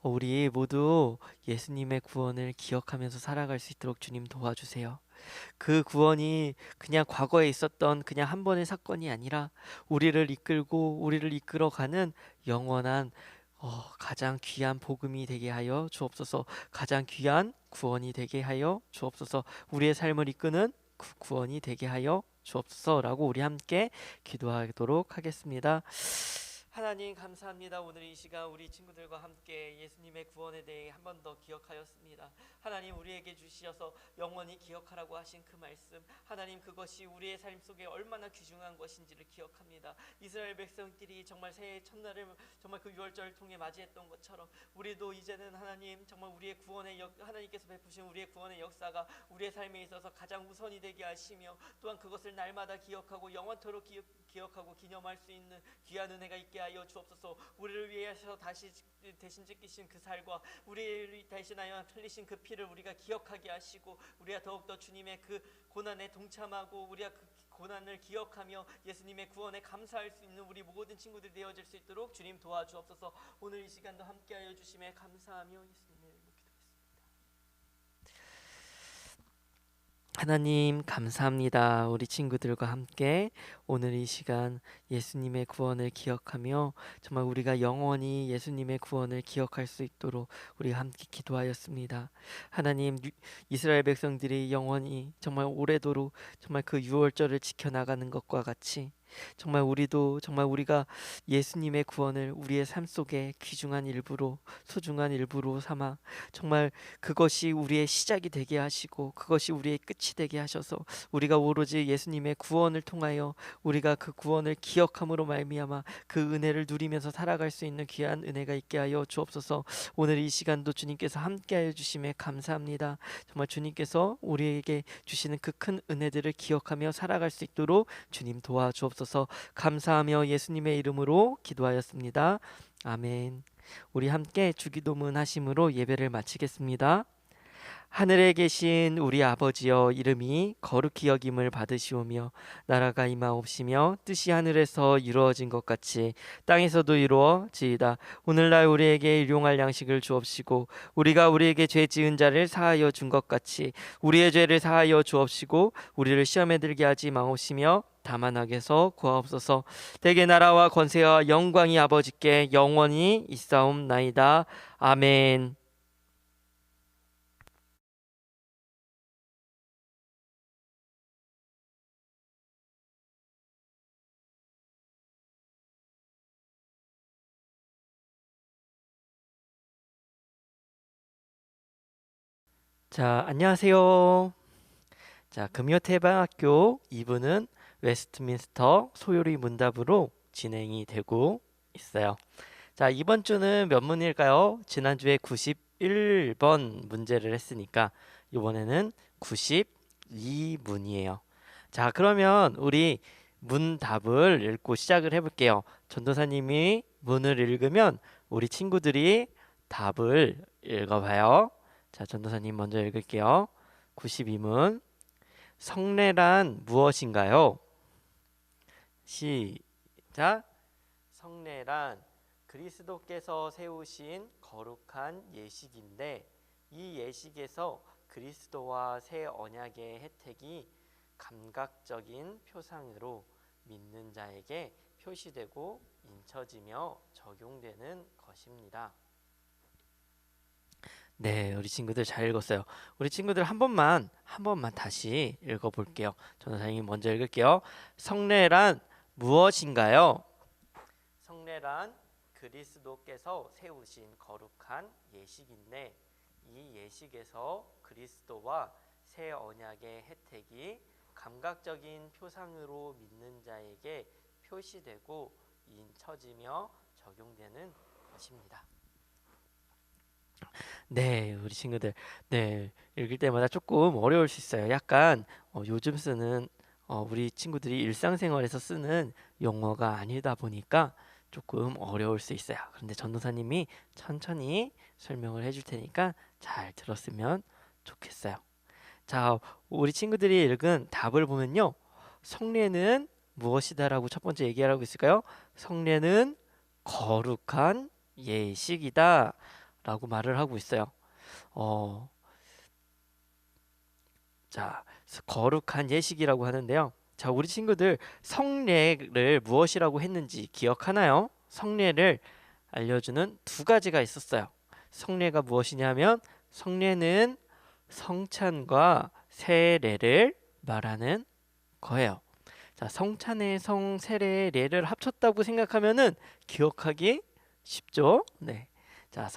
우리 모두 예수님의 구원을 기억하면서 살아갈 수 있도록 주님 도와주세요. 그 구원이 그냥 과거에 있었던 그냥 한 번의 사건이 아니라 우리를 이끌고 우리를 이끌어가는 영원한 가장 귀한 복음이 되게 하여 주옵소서. 가장 귀한 구원이 되게 하여 주옵소서. 우리의 삶을 이끄는 그 구원이 되게 하여 주옵소서라고 우리 함께 기도하도록 하겠습니다. 하나님 감사합니다. 오늘 이 시간 우리 친구들과 함께 예수님의 구원에 대해 한 번 더 기억하였습니다. 하나님 우리에게 주시어서 영원히 기억하라고 하신 그 말씀, 하나님 그것이 우리의 삶 속에 얼마나 귀중한 것인지를 기억합니다. 이스라엘 백성들이 정말 새해 첫날을 정말 그 유월절을 통해 맞이했던 것처럼 우리도 이제는 하나님 정말 우리의 구원의 하나님께서 베푸신 우리의 구원의 역사가 우리의 삶에 있어서 가장 우선이 되게 하시며 또한 그것을 날마다 기억하고 영원토록 기억하고 기념할 수 있는 귀한 은혜가 있게 하여 주옵소서. 우리를 위해서 다시 대신 찢기신 그 살과 우리를 대신하여 흘리신 그 피를 우리가 기억하게 하시고 우리가 더욱더 주님의 그 고난에 동참하고 우리가 그 고난을 기억하며 예수님의 구원에 감사할 수 있는 우리 모든 친구들이 되어질 수 있도록 주님 도와주옵소서. 오늘 이 시간도 함께하여 주심에 감사하며 예수님의 이름으로 기도했습니다. 하나님 감사합니다. 우리 친구들과 함께 오늘 이 시간 예수님의 구원을 기억하며 정말 우리가 영원히 예수님의 구원을 기억할 수 있도록 우리 함께 기도하였습니다. 하나님 이스라엘 백성들이 영원히 정말 오래도록 정말 그 유월절을 지켜나가는 것과 같이 정말 우리도 정말 우리가 예수님의 구원을 우리의 삶 속에 귀중한 일부로 소중한 일부로 삼아 정말 그것이 우리의 시작이 되게 하시고 그것이 우리의 끝이 되게 하셔서 우리가 오로지 예수님의 구원을 통하여 우리가 그 구원을 기억함으로 말미암아 그 은혜를 누리면서 살아갈 수 있는 귀한 은혜가 있게 하여 주옵소서. 오늘 이 시간도 주님께서 함께하여 주심에 감사합니다. 정말 주님께서 우리에게 주시는 그 큰 은혜들을 기억하며 살아갈 수 있도록 주님 도와주옵소서. 감사하며 예수님의 이름으로 기도하였습니다. 아멘. 우리 함께 주기도문 하심으로 예배를 마치겠습니다. 하늘에 계신 우리 아버지여, 이름이 거룩히 여김을 받으시오며 나라가 임하옵시며 뜻이 하늘에서 이루어진 것 같이 땅에서도 이루어지이다. 오늘날 우리에게 일용할 양식을 주옵시고 우리가 우리에게 죄 지은 자를 사하여 준 것 같이 우리의 죄를 사하여 주옵시고 우리를 시험에 들게 하지 마옵시며 다만 악에서 구하옵소서. 대개 나라와 권세와 영광이 아버지께 영원히 있사옵나이다. 아멘. 자, 안녕하세요. 자, 금요태방학교 2부는 웨스트민스터 소요리 문답으로 진행이 되고 있어요. 자, 이번 주는 몇 문일까요? 지난주에 91번 문제를 했으니까 이번에는 92문이에요. 자, 그러면 우리 문답을 읽고 시작을 해볼게요. 전도사님이 문을 읽으면 우리 친구들이 답을 읽어봐요. 자, 전도사님 먼저 읽을게요. 92문. 성례란 무엇인가요? 시작. 성례란 그리스도께서 세우신 거룩한 예식인데 이 예식에서 그리스도와 새 언약의 혜택이 감각적인 표상으로 믿는 자에게 표시되고 인쳐지며 적용되는 것입니다. 네, 우리 친구들 잘 읽었어요. 우리 친구들 한 번만 다시 읽어볼게요. 전도사님이 먼저 읽을게요. 성례란 무엇인가요? 성례란 그리스도께서 세우신 거룩한 예식인데 이 예식에서 그리스도와 새 언약의 혜택이 감각적인 표상으로 믿는 자에게 표시되고 인쳐지며 적용되는 것입니다. 네, 우리 친구들, 네, 읽을 때마다 조금 어려울 수 있어요. 약간 요즘 쓰는 우리 친구들이 일상생활에서 쓰는 용어가 아니다 보니까 조금 어려울 수 있어요. 그런데 전도사님이 천천히 설명을 해줄 테니까 잘 들었으면 좋겠어요. 자, 우리 친구들이 읽은 답을 보면요, 성례는 무엇이다라고 첫 번째 얘기하고 있을까요? 성례는 거룩한 예식이다 라고 말을 하고 있어요. 자, 거룩한 예식이라고 하는데요. 자, 우리 친구들 성례를 무엇이라고 했는지 기억하나요? 성례를 알려주는 두 가지가 있었어요. 성례가 무엇이냐면 성례는 성찬과 세례를 말하는 거예요. 자, 성찬의 성, 세례의 레를 합쳤다고 생각하면은 기억하기 쉽죠? 네. 자,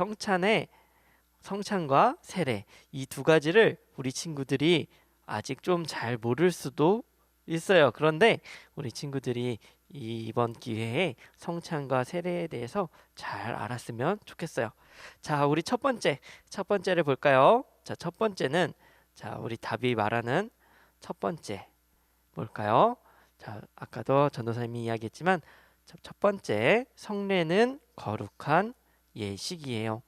성찬과 세례 이 두 가지를 우리 친구들이 아직 좀 잘 모를 수도 있어요. 그런데 우리 친구들이 이번 기회에 성찬과 세례에 대해서 잘 알았으면 좋겠어요. 자, 우리 첫 번째를 볼까요? 자, 첫 번째는 자, 우리 답이 말하는 첫 번째 뭘까요? 자, 아까도 전도사님이 이야기했지만 첫 번째 성례는 거룩한 예식이에요.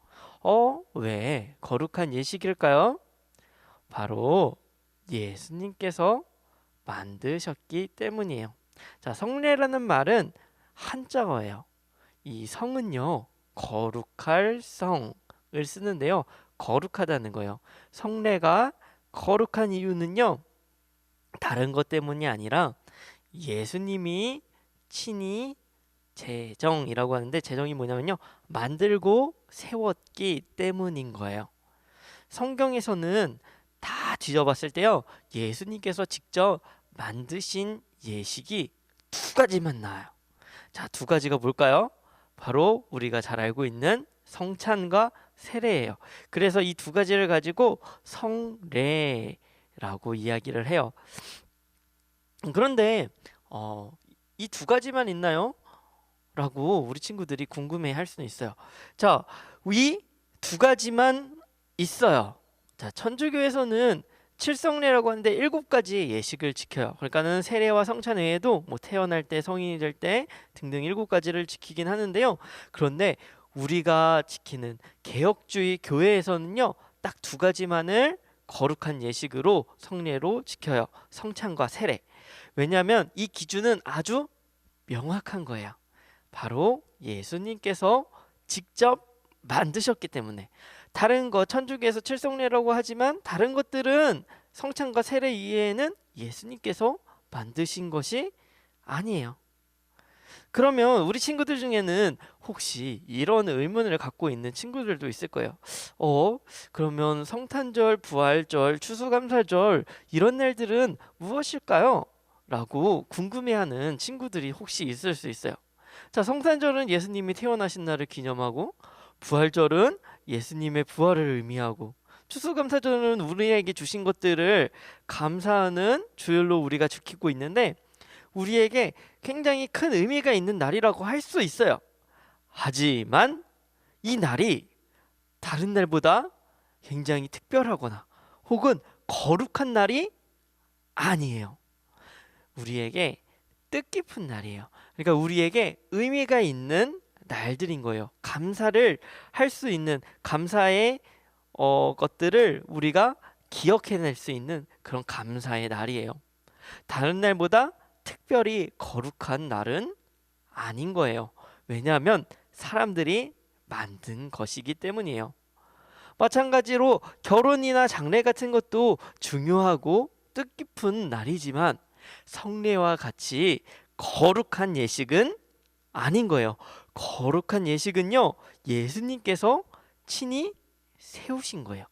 왜 거룩한 예식일까요? 바로 예수님께서 만드셨기 때문이에요. 자, 성례라는 말은 한자어예요. 이 성은요, 거룩할 성을 쓰는데요. 거룩하다는 거예요. 성례가 거룩한 이유는요, 다른 것 때문이 아니라 예수님이 친히 제정이라고 하는데, 제정이 뭐냐면요, 만들고 세웠기 때문인 거예요. 성경에서는 다 뒤져봤을 때요, 예수님께서 직접 만드신 예식이 두 가지만 나와요. 자, 두 가지가 뭘까요? 바로 우리가 잘 알고 있는 성찬과 세례예요. 그래서 이 두 가지를 가지고 성례라고 이야기를 해요. 그런데 이 두 가지만 있나요? 라고 우리 친구들이 궁금해할 수는 있어요. 자, 이 두 가지만 있어요. 자, 천주교에서는 칠성례라고 하는데 7가지의 예식을 지켜요. 그러니까는 세례와 성찬 외에도 뭐 태어날 때, 성인이 될 때 등등 7가지를 지키긴 하는데요. 그런데 우리가 지키는 개혁주의 교회에서는요, 딱 두 가지만을 거룩한 예식으로 성례로 지켜요. 성찬과 세례. 왜냐하면 이 기준은 아주 명확한 거예요. 바로 예수님께서 직접 만드셨기 때문에. 다른 거 천주교에서 칠성례라고 하지만 다른 것들은 성찬과 세례 이외에는 예수님께서 만드신 것이 아니에요. 그러면 우리 친구들 중에는 혹시 이런 의문을 갖고 있는 친구들도 있을 거예요. 그러면 성탄절, 부활절, 추수감사절 이런 날들은 무엇일까요? 라고 궁금해하는 친구들이 혹시 있을 수 있어요. 자, 성탄절은 예수님이 태어나신 날을 기념하고, 부활절은 예수님의 부활을 의미하고, 추수감사절은 우리에게 주신 것들을 감사하는 주일로 우리가 지키고 있는데, 우리에게 굉장히 큰 의미가 있는 날이라고 할 수 있어요. 하지만 이 날이 다른 날보다 굉장히 특별하거나 혹은 거룩한 날이 아니에요. 우리에게 뜻깊은 날이에요. 그러니까 우리에게 의미가 있는 날들인 거예요. 감사를 할 수 있는, 감사의 것들을 우리가 기억해낼 수 있는 그런 감사의 날이에요. 다른 날보다 특별히 거룩한 날은 아닌 거예요. 왜냐하면 사람들이 만든 것이기 때문이에요. 마찬가지로 결혼이나 장례 같은 것도 중요하고 뜻깊은 날이지만 성례와 같이 거룩한 예식은 아닌 거예요. 거룩한 예식은요, 예수님께서 친히 세우신 거예요.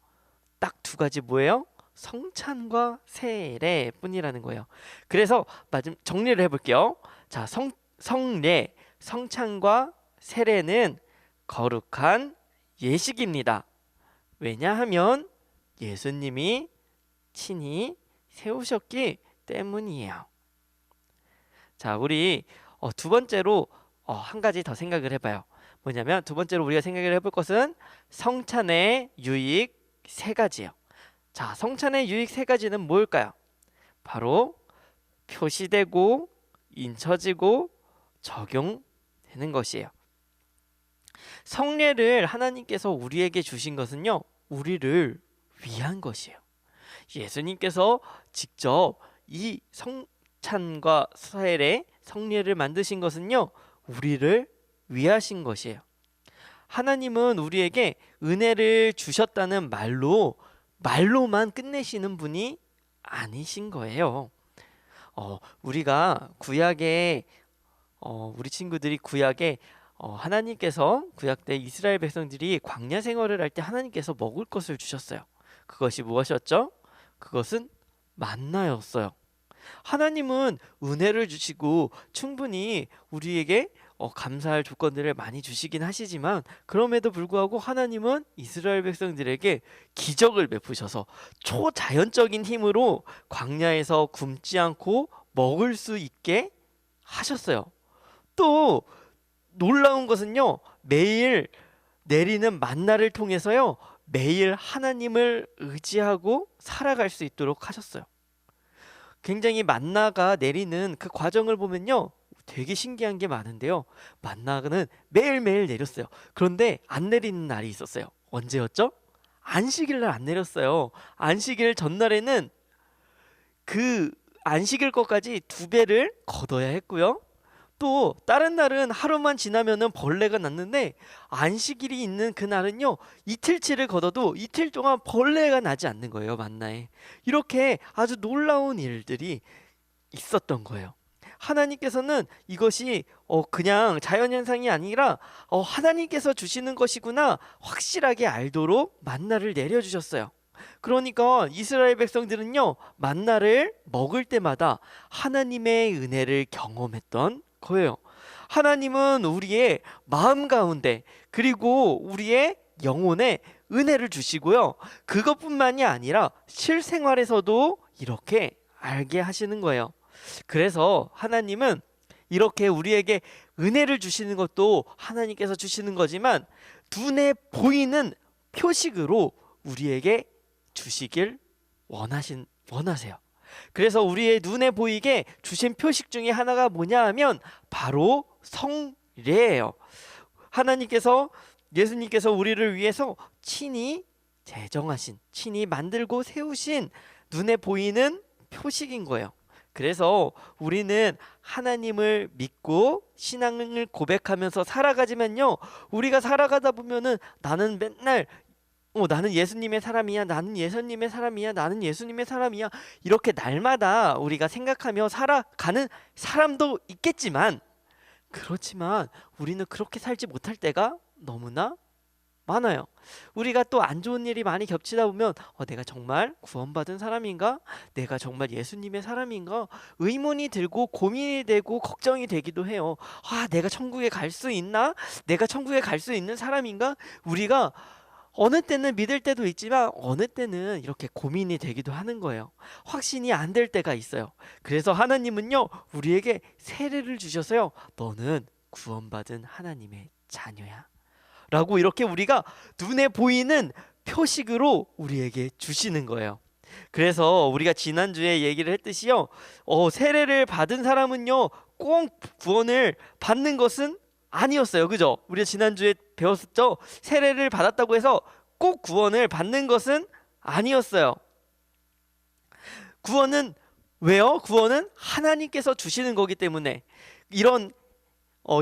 딱 두 가지 뭐예요? 성찬과 세례 뿐이라는 거예요. 그래서 정리를 해볼게요. 자, 성례, 성찬과 세례는 거룩한 예식입니다. 왜냐하면 예수님이 친히 세우셨기 때문이에요. 자, 우리 두 번째로 한 가지 더 생각을 해봐요. 뭐냐면 두 번째로 우리가 생각을 해볼 것은 성찬의 유익 세 가지예요. 자, 성찬의 유익 세 가지는 뭘까요? 바로 표시되고 인쳐지고 적용되는 것이에요. 성례를 하나님께서 우리에게 주신 것은요, 우리를 위한 것이에요. 예수님께서 직접 이 성찬과 세례, 성례를 만드신 것은요, 우리를 위하신 것이에요. 하나님은 우리에게 은혜를 주셨다는 말로만 끝내시는 분이 아니신 거예요. 우리가 구약에 우리 친구들이 구약에 하나님께서 구약 때 이스라엘 백성들이 광야 생활을 할 때 하나님께서 먹을 것을 주셨어요. 그것이 무엇이었죠? 그것은 만나였어요. 하나님은 은혜를 주시고 충분히 우리에게 감사할 조건들을 많이 주시긴 하시지만, 그럼에도 불구하고 하나님은 이스라엘 백성들에게 기적을 베푸셔서 초자연적인 힘으로 광야에서 굶지 않고 먹을 수 있게 하셨어요. 또 놀라운 것은요, 매일 내리는 만나를 통해서요, 매일 하나님을 의지하고 살아갈 수 있도록 하셨어요. 굉장히 만나가 내리는 그 과정을 보면요, 되게 신기한 게 많은데요, 만나는 매일매일 내렸어요. 그런데 안 내리는 날이 있었어요. 언제였죠? 안식일 날 안 내렸어요. 안식일 전날에는 그 안식일 것까지 2배를 걷어야 했고요, 또 다른 날은 하루만 지나면은 벌레가 났는데 안식일이 있는 그날은요, 이틀치를 걷어도 이틀 동안 벌레가 나지 않는 거예요, 만나에. 이렇게 아주 놀라운 일들이 있었던 거예요. 하나님께서는 이것이 그냥 자연현상이 아니라 하나님께서 주시는 것이구나 확실하게 알도록 만나를 내려주셨어요. 그러니까 이스라엘 백성들은요, 만나를 먹을 때마다 하나님의 은혜를 경험했던 거예요. 하나님은 우리의 마음 가운데 그리고 우리의 영혼에 은혜를 주시고요, 그것뿐만이 아니라 실생활에서도 이렇게 알게 하시는 거예요. 그래서 하나님은 이렇게 우리에게 은혜를 주시는 것도 하나님께서 주시는 거지만, 눈에 보이는 표식으로 우리에게 주시길 원하세요. 그래서 우리의 눈에 보이게 주신 표식 중에 하나가 뭐냐 하면 바로 성례예요. 예수님께서 우리를 위해서 친히 제정하신, 친히 만들고 세우신 눈에 보이는 표식인 거예요. 그래서 우리는 하나님을 믿고 신앙을 고백하면서 살아가지만요, 우리가 살아가다 보면은 나는 맨날 나는 예수님의 사람이야, 나는 예수님의 사람이야, 나는 예수님의 사람이야, 이렇게 날마다 우리가 생각하며 살아가는 사람도 있겠지만, 그렇지만 우리는 그렇게 살지 못할 때가 너무나 많아요. 우리가 또 안 좋은 일이 많이 겹치다 보면 내가 정말 구원받은 사람인가? 내가 정말 예수님의 사람인가? 의문이 들고 고민이 되고 걱정이 되기도 해요. 내가 천국에 갈 수 있나? 내가 천국에 갈 수 있는 사람인가? 우리가 어느 때는 믿을 때도 있지만 어느 때는 이렇게 고민이 되기도 하는 거예요. 확신이 안 될 때가 있어요. 그래서 하나님은요, 우리에게 세례를 주셔서요, 너는 구원받은 하나님의 자녀야 라고 이렇게 우리가 눈에 보이는 표식으로 우리에게 주시는 거예요. 그래서 우리가 지난주에 얘기를 했듯이요, 세례를 받은 사람은요 꼭 구원을 받는 것은 아니었어요. 그죠? 우리가 지난주에 배웠었죠? 세례를 받았다고 해서 꼭 구원을 받는 것은 아니었어요. 구원은 왜요? 구원은 하나님께서 주시는 거기 때문에, 이런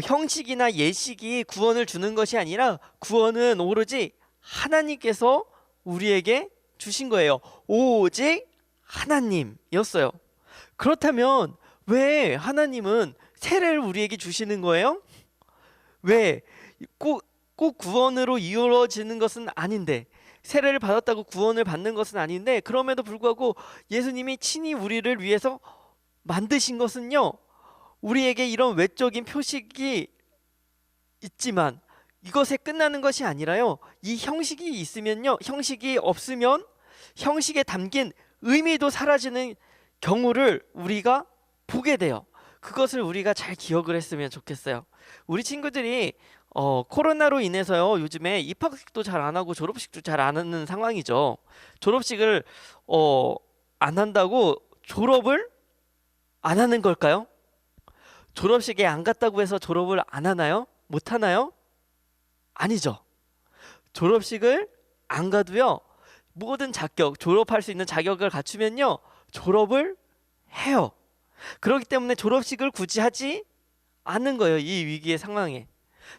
형식이나 예식이 구원을 주는 것이 아니라 구원은 오로지 하나님께서 우리에게 주신 거예요. 오직 하나님이었어요. 그렇다면 왜 하나님은 세례를 우리에게 주시는 거예요? 왜? 꼭 구원으로 이루어지는 것은 아닌데, 세례를 받았다고 구원을 받는 것은 아닌데, 그럼에도 불구하고 예수님이 친히 우리를 위해서 만드신 것은요, 우리에게 이런 외적인 표식이 있지만 이것에 끝나는 것이 아니라요, 이 형식이 있으면요, 형식이 없으면 형식에 담긴 의미도 사라지는 경우를 우리가 보게 돼요. 그것을 우리가 잘 기억을 했으면 좋겠어요. 우리 친구들이 코로나로 인해서요, 요즘에 입학식도 잘 안 하고 졸업식도 잘 안 하는 상황이죠. 졸업식을 안 한다고 졸업을 안 하는 걸까요? 졸업식에 안 갔다고 해서 졸업을 안 하나요? 못 하나요? 아니죠. 졸업식을 안 가도요, 모든 자격, 졸업할 수 있는 자격을 갖추면요, 졸업을 해요. 그렇기 때문에 졸업식을 굳이 하지 않는 거예요, 이 위기의 상황에.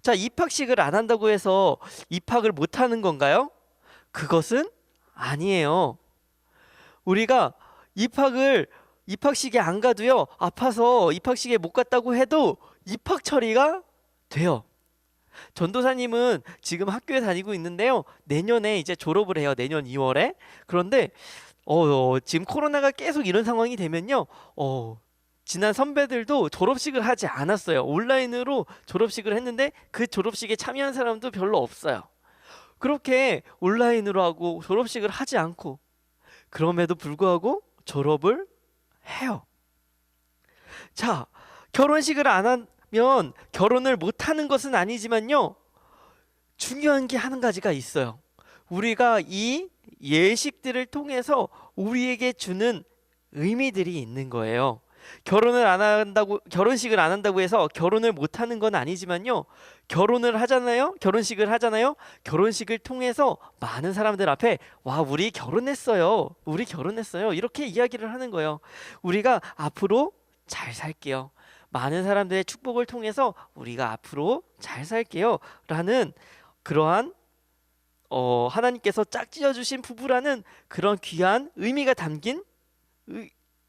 자, 입학식을 안 한다고 해서 입학을 못 하는 건가요? 그것은 아니에요. 우리가 입학식에 안 가도요, 아파서 입학식에 못 갔다고 해도 입학 처리가 돼요. 전도사님은 지금 학교에 다니고 있는데요, 내년에 이제 졸업을 해요. 내년 2월에. 그런데 지금 코로나가 계속 이런 상황이 되면요, 지난 선배들도 졸업식을 하지 않았어요. 온라인으로 졸업식을 했는데 그 졸업식에 참여한 사람도 별로 없어요. 그렇게 온라인으로 하고 졸업식을 하지 않고, 그럼에도 불구하고 졸업을 해요. 자, 결혼식을 안 하면 결혼을 못 하는 것은 아니지만요, 중요한 게 한 가지가 있어요. 우리가 이 예식들을 통해서 우리에게 주는 의미들이 있는 거예요. 결혼식을 안 한다고 해서 결혼을 못 하는 건 아니지만요, 결혼을 하잖아요. 결혼식을 하잖아요. 결혼식을 통해서 많은 사람들 앞에, 와, 우리 결혼했어요. 우리 결혼했어요. 이렇게 이야기를 하는 거예요. 우리가 앞으로 잘 살게요. 많은 사람들의 축복을 통해서 우리가 앞으로 잘 살게요. 라는 그러한 하나님께서 짝지어 주신 부부라는 그런 귀한 의미가 담긴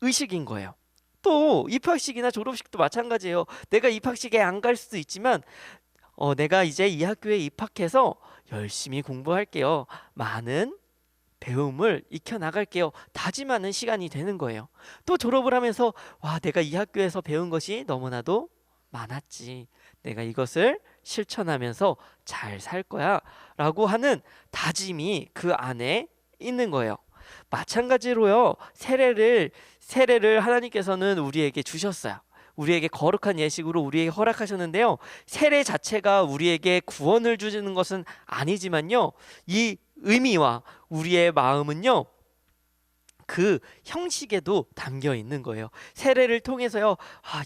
의식인 거예요. 또 입학식이나 졸업식도 마찬가지예요. 내가 입학식에 안 갈 수도 있지만 내가 이제 이 학교에 입학해서 열심히 공부할게요. 많은 배움을 익혀 나갈게요. 다짐하는 시간이 되는 거예요. 또 졸업을 하면서, 와, 내가 이 학교에서 배운 것이 너무나도 많았지. 내가 이것을 실천하면서 잘 살 거야. 라고 하는 다짐이 그 안에 있는 거예요. 마찬가지로요, 세례를 하나님께서는 우리에게 주셨어요. 우리에게 거룩한 예식으로 우리에게 허락하셨는데요, 세례 자체가 우리에게 구원을 주는 것은 아니지만요, 이 의미와 우리의 마음은요, 그 형식에도 담겨 있는 거예요. 세례를 통해서요,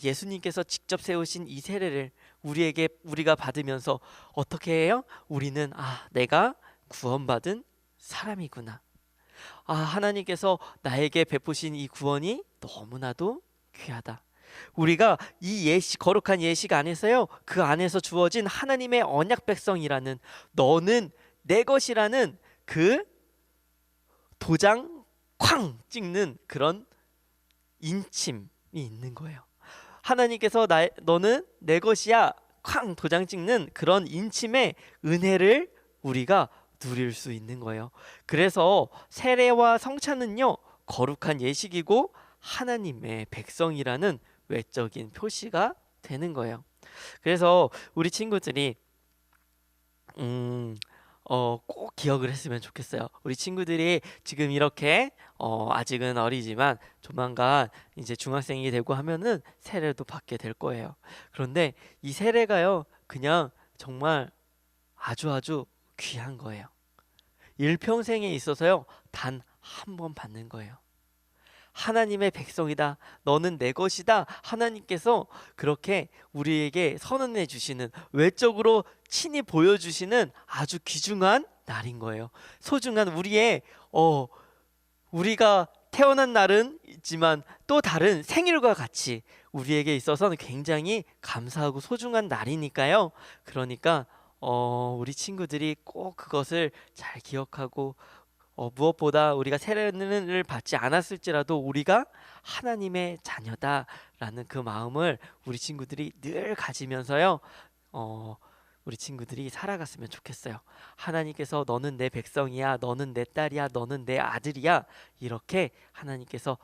예수님께서 직접 세우신 이 세례를 우리가 받으면서 어떻게 해요? 우리는 내가 구원받은 사람이구나. 하나님께서 나에게 베푸신 이 구원이 너무나도 귀하다. 우리가 이 거룩한 예식 안에서요, 그 안에서 주어진 하나님의 언약 백성이라는, 너는 내 것이라는 그 도장 쾅 찍는 그런 인침이 있는 거예요. 하나님께서 너는 내 것이야 쾅 도장 찍는 그런 인침의 은혜를 우리가 누릴 수 있는 거예요. 그래서 세례와 성찬은요, 거룩한 예식이고 하나님의 백성이라는 외적인 표시가 되는 거예요. 그래서 우리 친구들이 꼭 기억을 했으면 좋겠어요. 우리 친구들이 지금 이렇게 아직은 어리지만 조만간 이제 중학생이 되고 하면은 세례도 받게 될 거예요. 그런데 이 세례가요, 그냥 정말 아주 귀한 거예요. 일평생에 있어서요, 단 한 번 받는 거예요. 하나님의 백성이다, 너는 내 것이다, 하나님께서 그렇게 우리에게 선언해 주시는, 외적으로 친히 보여주시는 아주 귀중한 날인 거예요. 소중한 우리가 태어난 날은 있지만 또 다른 생일과 같이 우리에게 있어서는 굉장히 감사하고 소중한 날이니까요. 그러니까 우리 친구들이 꼭 그것을 잘 기억하고 무엇보다 우리가 세례를 받지 않았을지라도 우리가 하나님의 자녀다라는 그 마음을 우리 친구들이 늘 가지면서요. 우리 친구들이 살아갔으면 좋겠어요. 하나님께서 너는 내 백성이야, 너는 내 딸이야, 너는 내 아들이야, 이렇게 하나님께서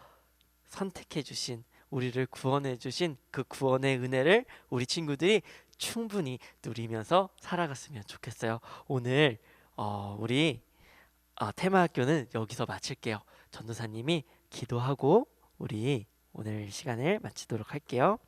선택해 주신, 우리를 구원해 주신 그 구원의 은혜를 우리 친구들이 충분히 누리면서 살아갔으면 좋겠어요. 오늘 우리 테마학교는 여기서 마칠게요. 전도사님이 기도하고 우리 오늘 시간을 마치도록 할게요.